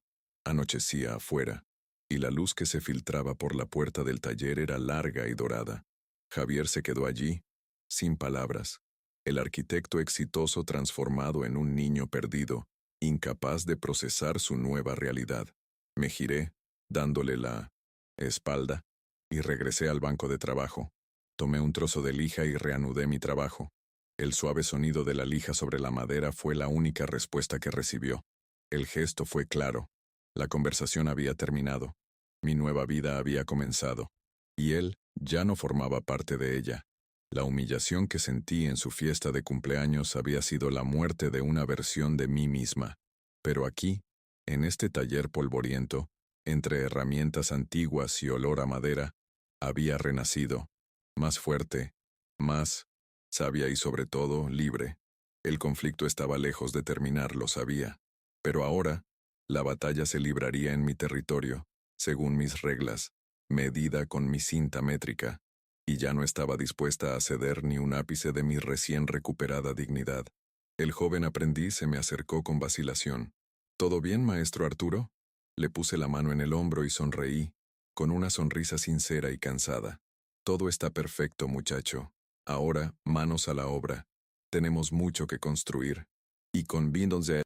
Anochecía afuera, y la luz que se filtraba por la puerta del taller era larga y dorada. Javier se quedó allí, sin palabras, el arquitecto exitoso transformado en un niño perdido, incapaz de procesar su nueva realidad. Me giré, dándole la espalda, y regresé al banco de trabajo. Tomé un trozo de lija y reanudé mi trabajo. El suave sonido de la lija sobre la madera fue la única respuesta que recibió. El gesto fue claro. La conversación había terminado. Mi nueva vida había comenzado. Y él ya no formaba parte de ella. La humillación que sentí en su fiesta de cumpleaños había sido la muerte de una versión de mí misma. Pero aquí, en este taller polvoriento, entre herramientas antiguas y olor a madera, había renacido, más fuerte, más sabia y sobre todo libre. El conflicto estaba lejos de terminar, lo sabía. Pero ahora, la batalla se libraría en mi territorio, según mis reglas, medida con mi cinta métrica, y ya no estaba dispuesta a ceder ni un ápice de mi recién recuperada dignidad. El joven aprendiz se me acercó con vacilación. ¿Todo bien, maestro Arturo? Le puse la mano en el hombro y sonreí, con una sonrisa sincera y cansada. Todo está perfecto, muchacho. Ahora, manos a la obra. Tenemos mucho que construir. Y con Vindoze,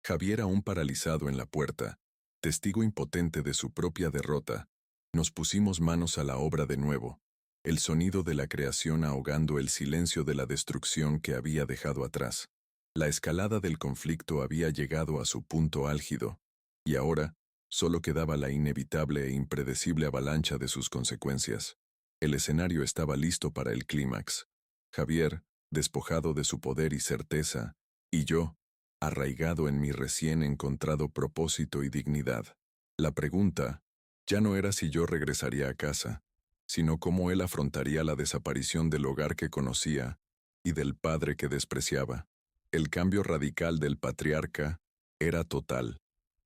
Javier aún paralizado en la puerta, testigo impotente de su propia derrota, nos pusimos manos a la obra de nuevo, el sonido de la creación ahogando el silencio de la destrucción que había dejado atrás. La escalada del conflicto había llegado a su punto álgido, y ahora solo quedaba la inevitable e impredecible avalancha de sus consecuencias. El escenario estaba listo para el clímax. Javier, despojado de su poder y certeza, y yo, arraigado en mi recién encontrado propósito y dignidad. La pregunta ya no era si yo regresaría a casa, sino cómo él afrontaría la desaparición del hogar que conocía y del padre que despreciaba. El cambio radical del patriarca era total.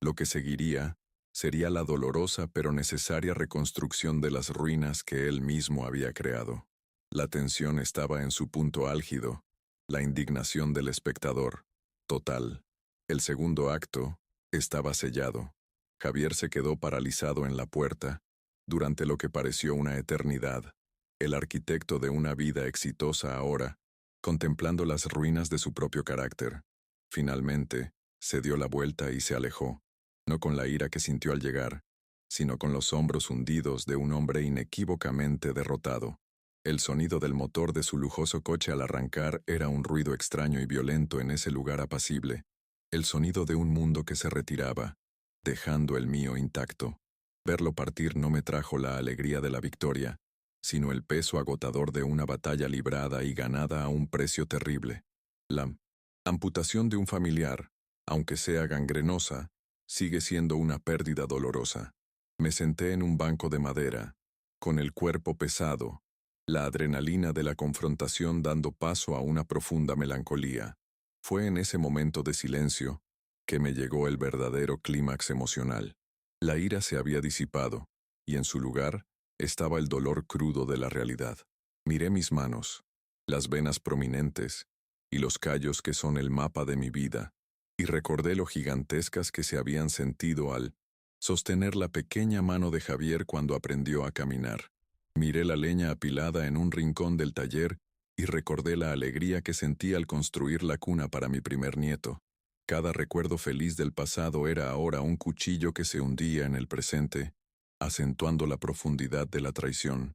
Lo que seguiría sería la dolorosa pero necesaria reconstrucción de las ruinas que él mismo había creado. La tensión estaba en su punto álgido, la indignación del espectador, total. El segundo acto estaba sellado. Javier se quedó paralizado en la puerta, durante lo que pareció una eternidad, el arquitecto de una vida exitosa ahora, contemplando las ruinas de su propio carácter. Finalmente, se dio la vuelta y se alejó, no con la ira que sintió al llegar, sino con los hombros hundidos de un hombre inequívocamente derrotado. El sonido del motor de su lujoso coche al arrancar era un ruido extraño y violento en ese lugar apacible, el sonido de un mundo que se retiraba, dejando el mío intacto. Verlo partir no me trajo la alegría de la victoria, sino el peso agotador de una batalla librada y ganada a un precio terrible. La amputación de un familiar, aunque sea gangrenosa, sigue siendo una pérdida dolorosa. Me senté en un banco de madera, con el cuerpo pesado, la adrenalina de la confrontación dando paso a una profunda melancolía. Fue en ese momento de silencio que me llegó el verdadero clímax emocional. La ira se había disipado, y en su lugar estaba el dolor crudo de la realidad. Miré mis manos, las venas prominentes, y los callos que son el mapa de mi vida, y recordé lo gigantescas que se habían sentido al sostener la pequeña mano de Javier cuando aprendió a caminar. Miré la leña apilada en un rincón del taller y recordé la alegría que sentí al construir la cuna para mi primer nieto. Cada recuerdo feliz del pasado era ahora un cuchillo que se hundía en el presente, acentuando la profundidad de la traición.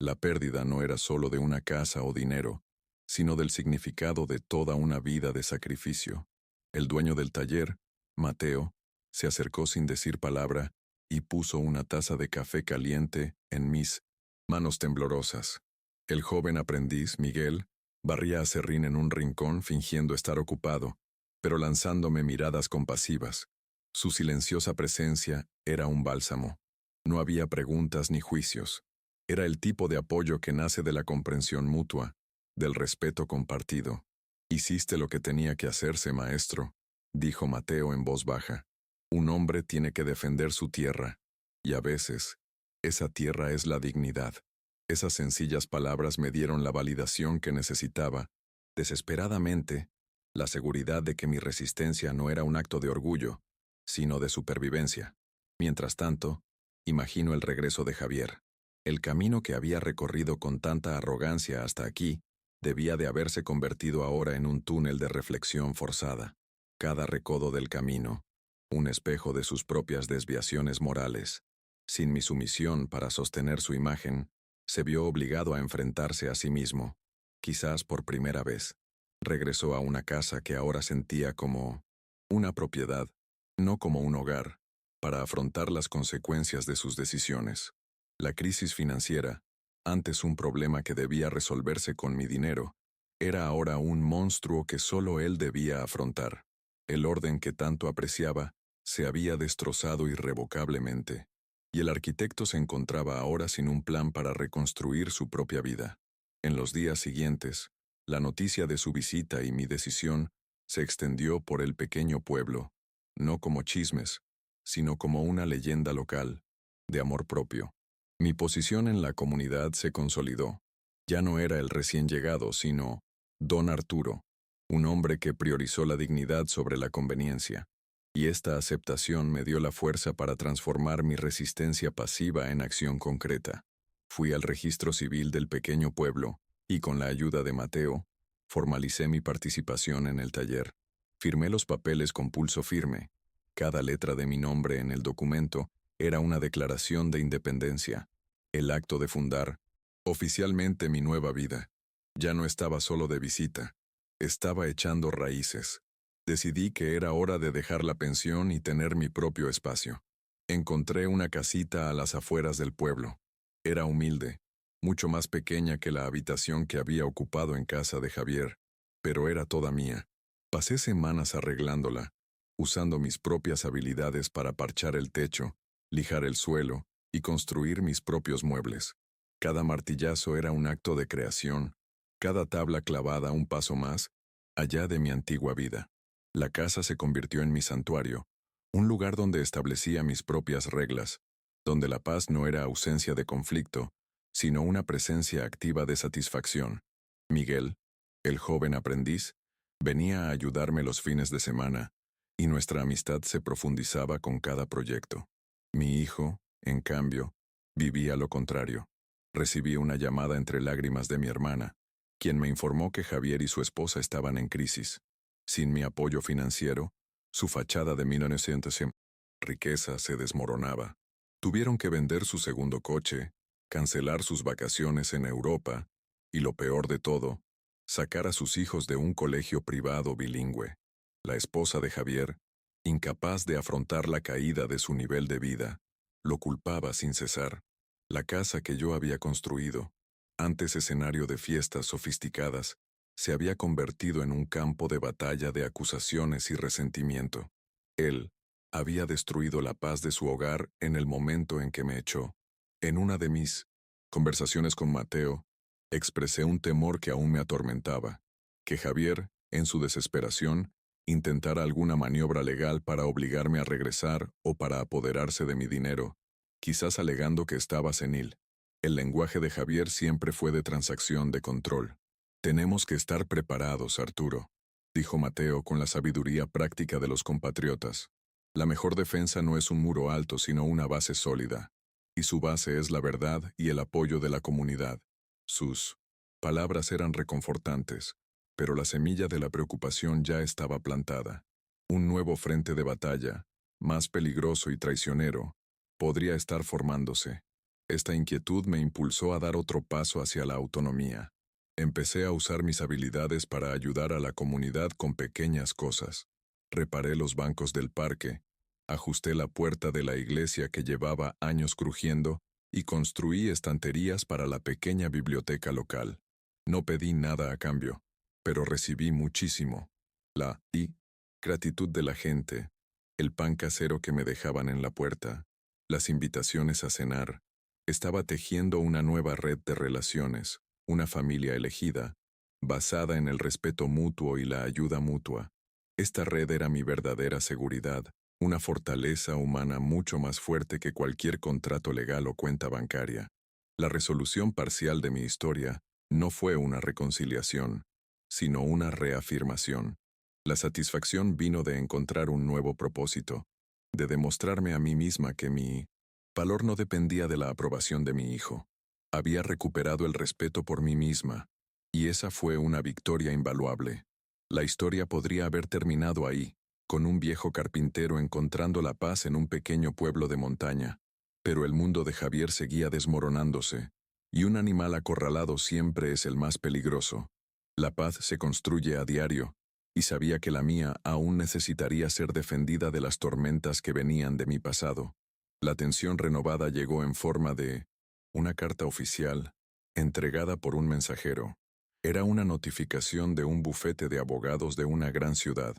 La pérdida no era solo de una casa o dinero, sino del significado de toda una vida de sacrificio. El dueño del taller, Mateo, se acercó sin decir palabra y puso una taza de café caliente en mis manos temblorosas. El joven aprendiz, Miguel, barría acerrín en un rincón fingiendo estar ocupado, pero lanzándome miradas compasivas. Su silenciosa presencia era un bálsamo. No había preguntas ni juicios. Era el tipo de apoyo que nace de la comprensión mutua, del respeto compartido. «Hiciste lo que tenía que hacerse, maestro», dijo Mateo en voz baja. «Un hombre tiene que defender su tierra, y a veces, esa tierra es la dignidad». Esas sencillas palabras me dieron la validación que necesitaba, desesperadamente, la seguridad de que mi resistencia no era un acto de orgullo, sino de supervivencia. Mientras tanto, imagino el regreso de Javier. El camino que había recorrido con tanta arrogancia hasta aquí debía de haberse convertido ahora en un túnel de reflexión forzada. Cada recodo del camino, un espejo de sus propias desviaciones morales. Sin mi sumisión para sostener su imagen, se vio obligado a enfrentarse a sí mismo, quizás por primera vez. Regresó a una casa que ahora sentía como una propiedad, no como un hogar, para afrontar las consecuencias de sus decisiones. La crisis financiera, antes un problema que debía resolverse con mi dinero, era ahora un monstruo que solo él debía afrontar. El orden que tanto apreciaba se había destrozado irrevocablemente, y el arquitecto se encontraba ahora sin un plan para reconstruir su propia vida. En los días siguientes, la noticia de su visita y mi decisión se extendió por el pequeño pueblo, no como chismes, sino como una leyenda local, de amor propio. Mi posición en la comunidad se consolidó. Ya no era el recién llegado, sino Don Arturo, un hombre que priorizó la dignidad sobre la conveniencia. Y esta aceptación me dio la fuerza para transformar mi resistencia pasiva en acción concreta. Fui al registro civil del pequeño pueblo, y con la ayuda de Mateo, formalicé mi participación en el taller. Firmé los papeles con pulso firme. Cada letra de mi nombre en el documento era una declaración de independencia, el acto de fundar, oficialmente mi nueva vida. Ya no estaba solo de visita, estaba echando raíces. Decidí que era hora de dejar la pensión y tener mi propio espacio. Encontré una casita a las afueras del pueblo. Era humilde, mucho más pequeña que la habitación que había ocupado en casa de Javier, pero era toda mía. Pasé semanas arreglándola, usando mis propias habilidades para parchar el techo, lijar el suelo y construir mis propios muebles. Cada martillazo era un acto de creación, cada tabla clavada un paso más allá de mi antigua vida. La casa se convirtió en mi santuario, un lugar donde establecía mis propias reglas, donde la paz no era ausencia de conflicto, sino una presencia activa de satisfacción. Miguel, el joven aprendiz, venía a ayudarme los fines de semana, y nuestra amistad se profundizaba con cada proyecto. Mi hijo, en cambio, vivía lo contrario. Recibí una llamada entre lágrimas de mi hermana, quien me informó que Javier y su esposa estaban en crisis. Sin mi apoyo financiero, su fachada de 1900 riqueza se desmoronaba. Tuvieron que vender su segundo coche, cancelar sus vacaciones en Europa, y lo peor de todo, sacar a sus hijos de un colegio privado bilingüe. La esposa de Javier, incapaz de afrontar la caída de su nivel de vida, lo culpaba sin cesar. La casa que yo había construido, antes escenario de fiestas sofisticadas, se había convertido en un campo de batalla de acusaciones y resentimiento. Él había destruido la paz de su hogar en el momento en que me echó. En una de mis conversaciones con Mateo, expresé un temor que aún me atormentaba, que Javier, en su desesperación, intentara alguna maniobra legal para obligarme a regresar o para apoderarse de mi dinero, quizás alegando que estaba senil. El lenguaje de Javier siempre fue de transacción, de control. Tenemos que estar preparados, Arturo, dijo Mateo con la sabiduría práctica de los compatriotas. La mejor defensa no es un muro alto, sino una base sólida. Y su base es la verdad y el apoyo de la comunidad. Sus palabras eran reconfortantes, pero la semilla de la preocupación ya estaba plantada. Un nuevo frente de batalla, más peligroso y traicionero, podría estar formándose. Esta inquietud me impulsó a dar otro paso hacia la autonomía. Empecé a usar mis habilidades para ayudar a la comunidad con pequeñas cosas. Reparé los bancos del parque, ajusté la puerta de la iglesia que llevaba años crujiendo y construí estanterías para la pequeña biblioteca local. No pedí nada a cambio, pero recibí muchísimo. La gratitud de la gente, el pan casero que me dejaban en la puerta, las invitaciones a cenar. Estaba tejiendo una nueva red de relaciones, una familia elegida, basada en el respeto mutuo y la ayuda mutua. Esta red era mi verdadera seguridad, una fortaleza humana mucho más fuerte que cualquier contrato legal o cuenta bancaria. La resolución parcial de mi historia no fue una reconciliación, sino una reafirmación. La satisfacción vino de encontrar un nuevo propósito, de demostrarme a mí misma que mi valor no dependía de la aprobación de mi hijo. Había recuperado el respeto por mí misma, y esa fue una victoria invaluable. La historia podría haber terminado ahí, con un viejo carpintero encontrando la paz en un pequeño pueblo de montaña, pero el mundo de Javier seguía desmoronándose, y un animal acorralado siempre es el más peligroso. La paz se construye a diario, y sabía que la mía aún necesitaría ser defendida de las tormentas que venían de mi pasado. La tensión renovada llegó en forma de una carta oficial, entregada por un mensajero. Era una notificación de un bufete de abogados de una gran ciudad.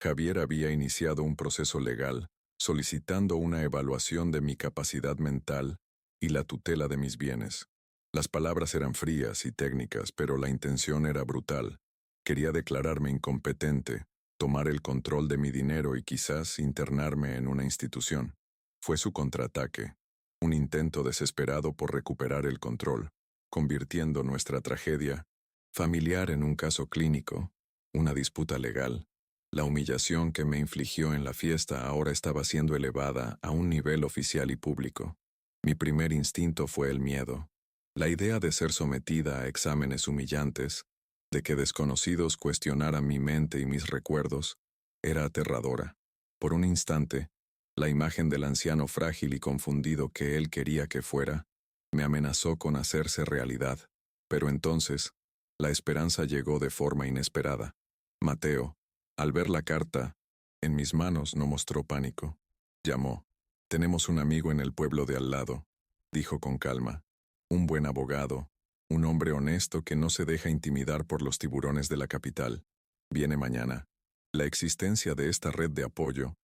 Javier había iniciado un proceso legal, solicitando una evaluación de mi capacidad mental y la tutela de mis bienes. Las palabras eran frías y técnicas, pero la intención era brutal. Quería declararme incompetente, tomar el control de mi dinero y quizás internarme en una institución. Fue su contraataque, un intento desesperado por recuperar el control, convirtiendo nuestra tragedia familiar en un caso clínico, una disputa legal. La humillación que me infligió en la fiesta ahora estaba siendo elevada a un nivel oficial y público. Mi primer instinto fue el miedo. La idea de ser sometida a exámenes humillantes, de que desconocidos cuestionaran mi mente y mis recuerdos, era aterradora. Por un instante, la imagen del anciano frágil y confundido que él quería que fuera, me amenazó con hacerse realidad. Pero entonces, la esperanza llegó de forma inesperada. Mateo, al ver la carta en mis manos, no mostró pánico. Llamó. «Tenemos un amigo en el pueblo de al lado», dijo con calma. «Un buen abogado, un hombre honesto que no se deja intimidar por los tiburones de la capital. Viene mañana». La existencia de esta red de apoyo,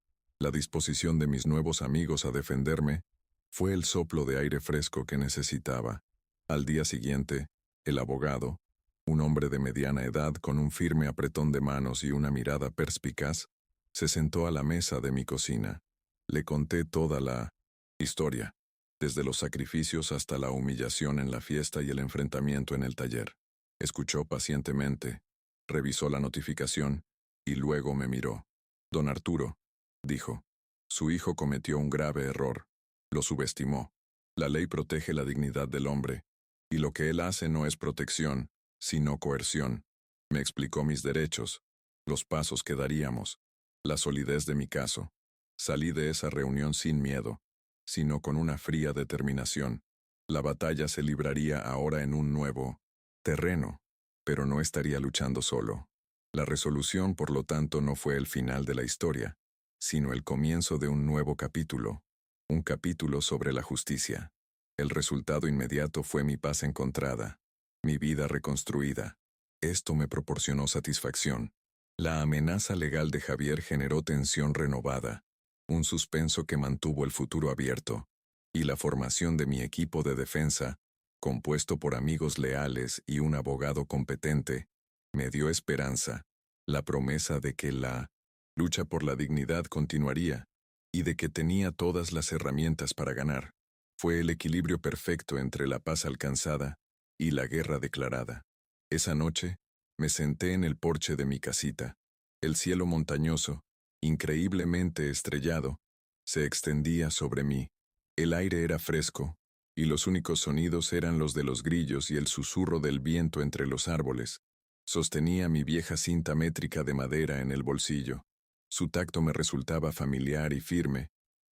la disposición de mis nuevos amigos a defenderme, fue el soplo de aire fresco que necesitaba. Al día siguiente, el abogado, un hombre de mediana edad con un firme apretón de manos y una mirada perspicaz, se sentó a la mesa de mi cocina. Le conté toda la historia, desde los sacrificios hasta la humillación en la fiesta y el enfrentamiento en el taller. Escuchó pacientemente, revisó la notificación y luego me miró. Don Arturo, dijo, su hijo cometió un grave error. Lo subestimó. La ley protege la dignidad del hombre, y lo que él hace no es protección, sino coerción. Me explicó mis derechos, los pasos que daríamos, la solidez de mi caso. Salí de esa reunión sin miedo, sino con una fría determinación. La batalla se libraría ahora en un nuevo terreno, pero no estaría luchando solo. La resolución, por lo tanto, no fue el final de la historia, sino el comienzo de un nuevo capítulo, un capítulo sobre la justicia. El resultado inmediato fue mi paz encontrada, mi vida reconstruida. Esto me proporcionó satisfacción. La amenaza legal de Javier generó tensión renovada, un suspenso que mantuvo el futuro abierto, y la formación de mi equipo de defensa, compuesto por amigos leales y un abogado competente, me dio esperanza, la promesa de que la lucha por la dignidad continuaría, y de que tenía todas las herramientas para ganar. Fue el equilibrio perfecto entre la paz alcanzada y la guerra declarada. Esa noche, me senté en el porche de mi casita. El cielo montañoso, increíblemente estrellado, se extendía sobre mí. El aire era fresco, y los únicos sonidos eran los de los grillos y el susurro del viento entre los árboles. Sostenía mi vieja cinta métrica de madera en el bolsillo. Su tacto me resultaba familiar y firme.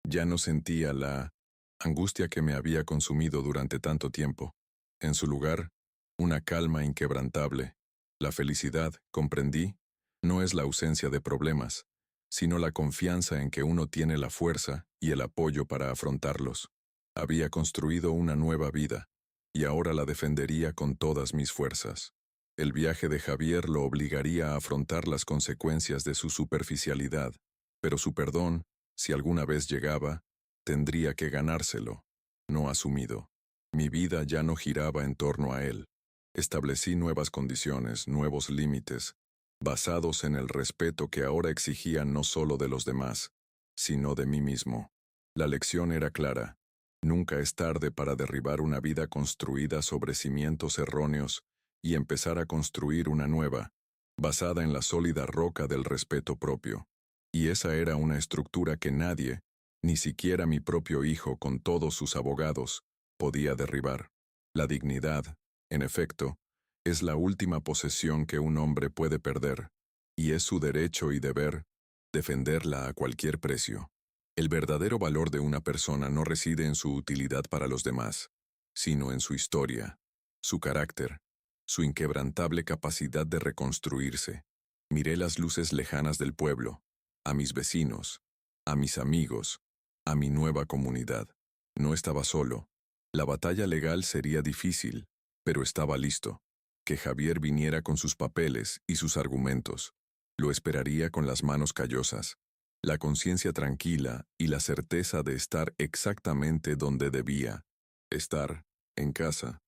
Ya no sentía la angustia que me había consumido durante tanto tiempo. En su lugar, una calma inquebrantable. La felicidad, comprendí, no es la ausencia de problemas, sino la confianza en que uno tiene la fuerza y el apoyo para afrontarlos. Había construido una nueva vida, y ahora la defendería con todas mis fuerzas. El viaje de Javier lo obligaría a afrontar las consecuencias de su superficialidad, pero su perdón, si alguna vez llegaba, tendría que ganárselo, no asumido. Mi vida ya no giraba en torno a él. Establecí nuevas condiciones, nuevos límites, basados en el respeto que ahora exigía no solo de los demás, sino de mí mismo. La lección era clara. Nunca es tarde para derribar una vida construida sobre cimientos erróneos y empezar a construir una nueva, basada en la sólida roca del respeto propio. Y esa era una estructura que nadie, ni siquiera mi propio hijo con todos sus abogados, podía derribar. La dignidad, en efecto, es la última posesión que un hombre puede perder, y es su derecho y deber defenderla a cualquier precio. El verdadero valor de una persona no reside en su utilidad para los demás, sino en su historia, su carácter, su inquebrantable capacidad de reconstruirse. Miré las luces lejanas del pueblo, a mis vecinos, a mis amigos, a mi nueva comunidad. No estaba solo. La batalla legal sería difícil, pero estaba listo. Que Javier viniera con sus papeles y sus argumentos. Lo esperaría con las manos callosas, la conciencia tranquila y la certeza de estar exactamente donde debía estar, en casa.